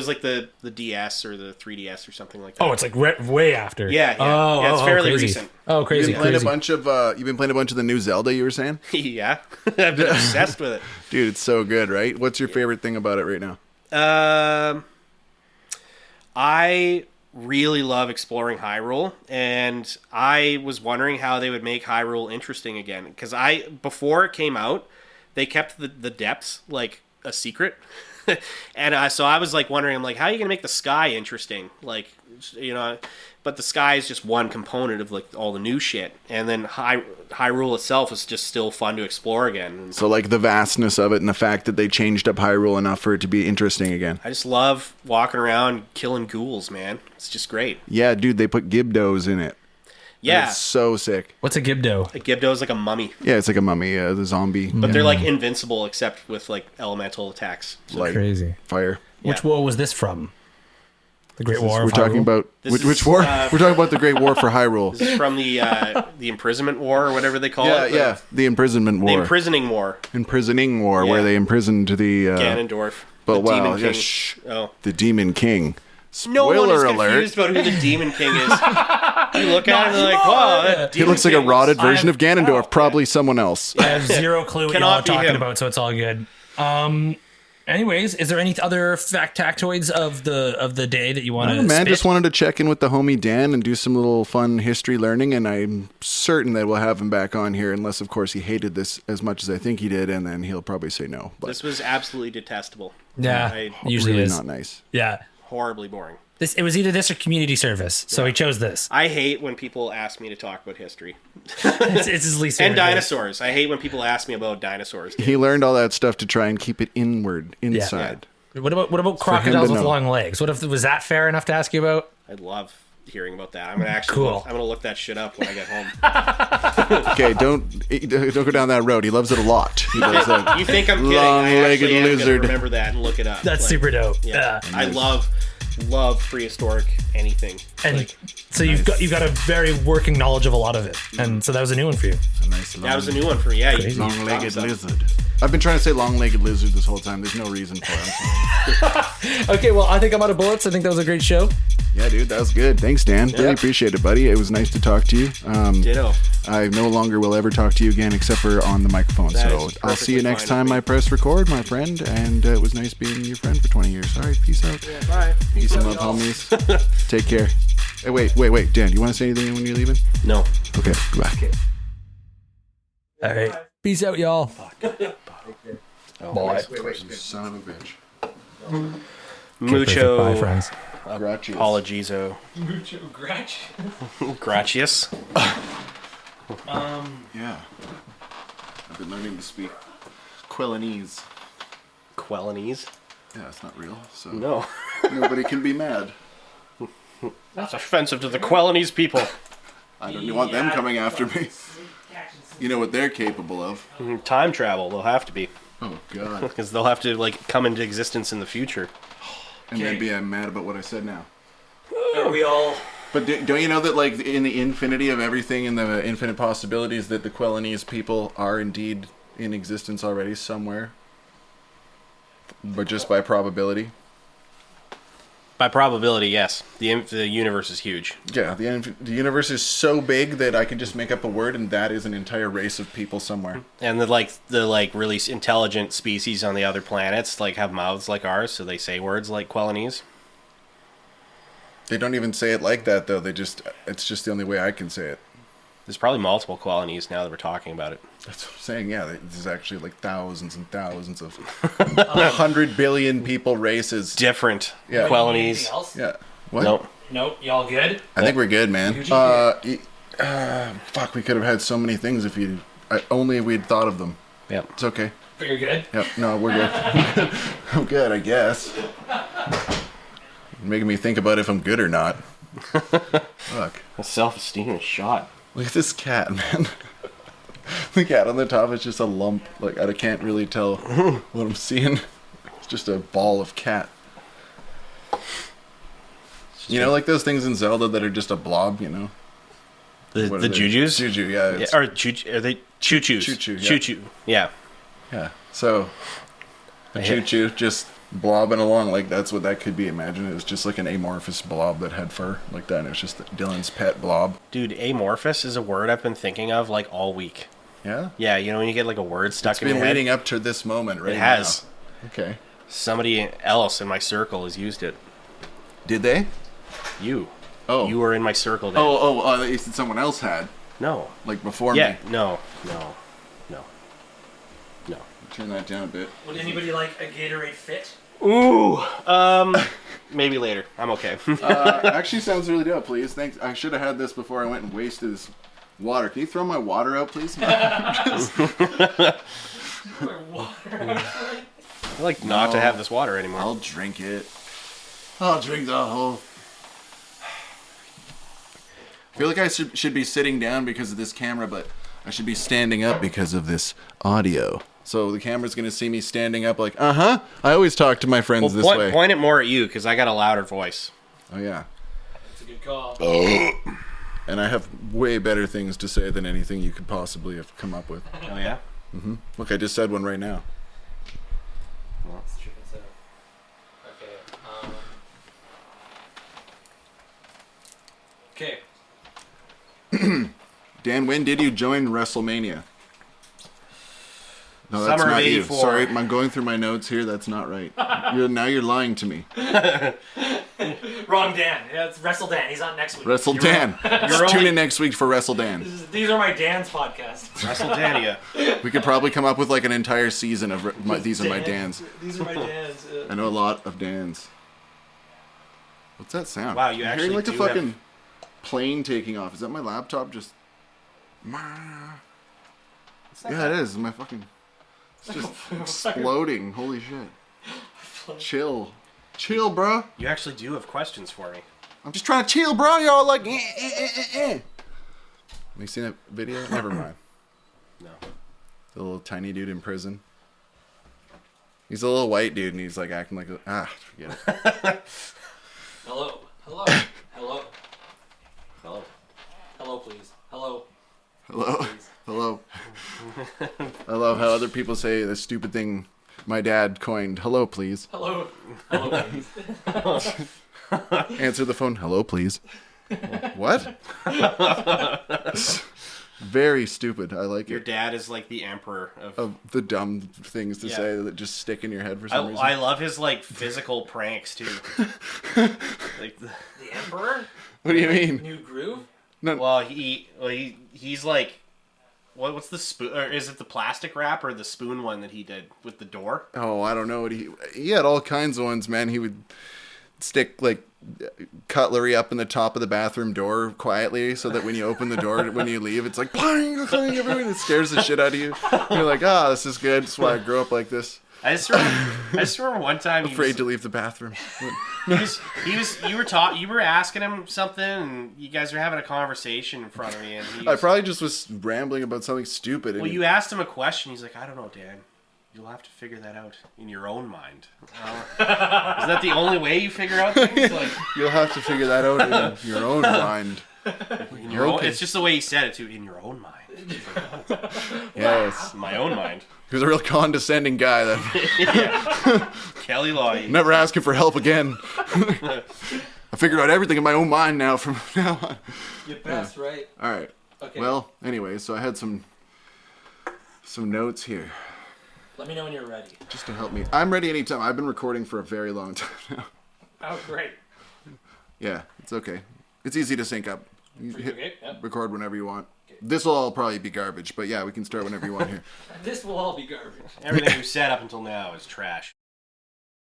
like the DS or the 3DS or something like that. Oh, it's like way after. Yeah. It's fairly crazy. recent. Oh, crazy. You've been playing a bunch of the new Zelda, you were saying? Yeah, I've been obsessed with it. Dude, it's so good, right? What's your favorite thing about it right now? I really love exploring Hyrule, and I was wondering how they would make Hyrule interesting again. Because before it came out, they kept the depths like a secret, and so I was like wondering, I'm like, how are you gonna make the sky interesting? Like, but the sky is just one component of like all the new shit, and then Hyrule itself is just still fun to explore again. So like the vastness of it and the fact that they changed up Hyrule enough for it to be interesting again. I just love walking around killing ghouls, man. It's just great. Yeah, dude, they put Gibdos in it. Yeah. It's so sick. What's a Gibdo? A Gibdo is like a mummy. Yeah, it's like a mummy, the zombie. But they're like invincible except with like elemental attacks. So like crazy. Fire. Which war was this from? The Great War. We're talking about which war? We're talking about the Great War for Hyrule. This is from the imprisonment war or whatever they call it. Yeah, the imprisonment war. The imprisoning war. Imprisoning war, where they imprisoned the Ganondorf. But the wow, Demon King. the Demon King. No one is Spoiler confused alert. about who the Demon King is. You look at him and they're like, wow, that He Demon looks like a King rotted is- version of Ganondorf, probably someone else. I have zero clue what y'all Cannot are be talking him. about, so it's all good. Anyways, is there any other factoids of the day that you want to? Man, just wanted to check in with the homie Dan and do some little fun history learning, and I'm certain that we'll have him back on here, unless of course he hated this as much as I think he did, and then he'll probably say no. But This was absolutely detestable. Yeah, usually really is not nice. Yeah, Horribly boring. it was either this or community service, so he chose this. I hate when people ask me to talk about history. It's his least favorite. And dinosaurs. I hate when people ask me about dinosaurs. He learned all that stuff to try and keep it inside. What about for him crocodiles to with know. long legs? Was that fair enough to ask you about? I'd love hearing about that. I'm gonna actually Cool. I'm gonna look that shit up when I get home. Okay, don't go down that road. He loves it a lot. He loves that. You think I'm kidding? I Long-legged actually am gonna lizard. remember that and look it up. That's super dope. Yeah, I love prehistoric anything. And so you've got a very working knowledge of a lot of it, and so that was a new one for you. That was a new one for me. Yeah, long-legged lizard. I've been trying to say long-legged lizard this whole time. There's no reason for it. Okay, well, I think I'm out of bullets. I think that was a great show. Yeah, dude, that was good. Thanks, Dan. Really appreciate it, buddy. It was nice to talk to you. Ditto. I no longer will ever talk to you again except for on the microphone. That So is I'll see you perfectly next fine with time me. I press record, my friend. And it was nice being your friend for 20 years. All right, peace out. Yeah, bye. Peace and love, homies. Take care. Hey, wait. Dan, you want to say anything when you're leaving? No. Okay, goodbye. All right, peace out, y'all. Bye. Son of a bitch. Mucho. Bye, friends. Apologizo. Mucho Gracias. Yeah. I've been learning to speak Quelanese. Quelanese? Yeah, it's not real, so No. nobody can be mad. That's offensive to the Quelanese people. I don't want them coming after me. You know what they're capable of. Time travel, they'll have to be. Oh, God. Because they'll have to like come into existence in the future. And then be mad about what I said now. Are we all? But don't you know that, like, in the infinity of everything and the infinite possibilities, that the Quelanese people are indeed in existence already somewhere? But just by probability? By probability, yes. The universe is huge. Yeah, the universe is so big that I can just make up a word and that is an entire race of people somewhere. And the really intelligent species on the other planets like have mouths like ours, so they say words like Quelanese. They don't even say it like that, though. It's just the only way I can say it. There's probably multiple Quelanese now that we're talking about it. That's what I'm saying. Yeah, there's actually like thousands and thousands of 100 billion people races. Different Yeah. Quelanese. Yeah. What? Nope. Y'all good? I think we're good, man. Fuck, we could have had so many things if only we'd thought of them. Yep. It's okay. But you're good? Yep. No, we're good. I'm good, I guess. Making me think about if I'm good or not. Fuck. My self-esteem is shot. Look at this cat, man. The cat on the top is just a lump. Like, I can't really tell what I'm seeing. It's just a ball of cat. You know, like those things in Zelda that are just a blob, you know? The jujus? Juju, yeah. Or are they choo-choos? Choo-choo, yeah. Choo-choo, yeah. Yeah. So, a choo-choo just blobbing along, like that's what that could be. Imagine it was just like an amorphous blob that had fur like that, and it was just Dylan's pet blob. Dude, amorphous is a word I've been thinking of like all week. Yeah? Yeah, you know when you get like a word stuck in your head? It's been leading up to this moment right now. It has. Okay. Somebody else in my circle has used it. Did they? You. Oh. You were in my circle then. You said someone else had. No. Like before me. Yeah, no. Turn that down a bit. Would anybody like a Gatorade Fit? Ooh, maybe later. I'm okay. Actually sounds really dope, please. Thanks. I should have had this before I went and wasted this water. Can you throw my water out, please? I like not to have this water anymore. I'll drink it. I'll drink the whole... I feel like I should be sitting down because of this camera, but I should be standing up because of this audio. So the camera's going to see me standing up like, I always talk to my friends this way. Point it more at you, because I got a louder voice. Oh, yeah. That's a good call. And I have way better things to say than anything you could possibly have come up with. Oh, yeah? Mm-hmm. Look, I just said one right now. Let's check this out. Okay. Dan, when did you join WrestleMania? No, that's Summer of not you. 84. Sorry, I'm going through my notes here. That's not right. You're lying to me. Wrong Dan. Yeah, it's Wrestle Dan. He's on next week. Wrestle Dan. Just tune in next week for Wrestle Dan. These are my Dan's podcast. WrestleDania. We could probably come up with like an entire season of These Are My Dans. These are my Dan's. I know a lot of Dans. What's that sound? Wow, you I'm actually hearing like the do fucking plane taking off. Is that my laptop just... Yeah, it is. My fucking... It's just exploding. Holy shit. Chill. Chill, bro. You actually do have questions for me. I'm just trying to chill, bro. Y'all like... Have you seen that video? Never mind. No. The little tiny dude in prison. He's a little white dude, and he's like acting like... forget it. Hello. Hello. Hello. Hello. Hello, please. Hello. Hello. Please. Hello. I love how other people say the stupid thing my dad coined. Hello, please. Hello. Hello, please. Answer the phone. Hello, please. What? Very stupid. I like Your it. dad is like the emperor of The dumb things to say that just stick in your head for some reason. I love his like physical pranks too. Like The Emperor? What do you mean? New Groove? well, he's like, what's the spoon? Or is it the plastic wrap or the spoon one that he did with the door? Oh, I don't know what he had all kinds of ones, man. He would stick like cutlery up in the top of the bathroom door quietly so that when you open the door when you leave it's like clang, clang, everyone. It scares the shit out of you. You're like, this is good. That's why I grew up like this. I just remember one time Afraid to leave the bathroom. you were asking him something and you guys were having a conversation in front of me and I probably just was rambling about something stupid. Well, you asked him a question. He's like, I don't know, Dan. You'll have to figure that out in your own mind. Isn't that the only way you figure out things? Like, you'll have to figure that out in your own mind. In your own, it's just the way he said it too. In your own mind. Yes. My own mind. He was a real condescending guy. Yeah. Kelly Law. Never asking for help again. I figured out everything in my own mind now from now on. You passed, right? All right. Okay. Well, anyway, so I had some notes here. Let me know when you're ready. Just to help me. I'm ready anytime. I've been recording for a very long time now. Oh, great. Yeah, it's okay. It's easy to sync up. You hit okay? Yep. record whenever you want. Okay. This will all probably be garbage, but yeah, we can start whenever you want here. This will all be garbage. Everything we've said up until now is trash.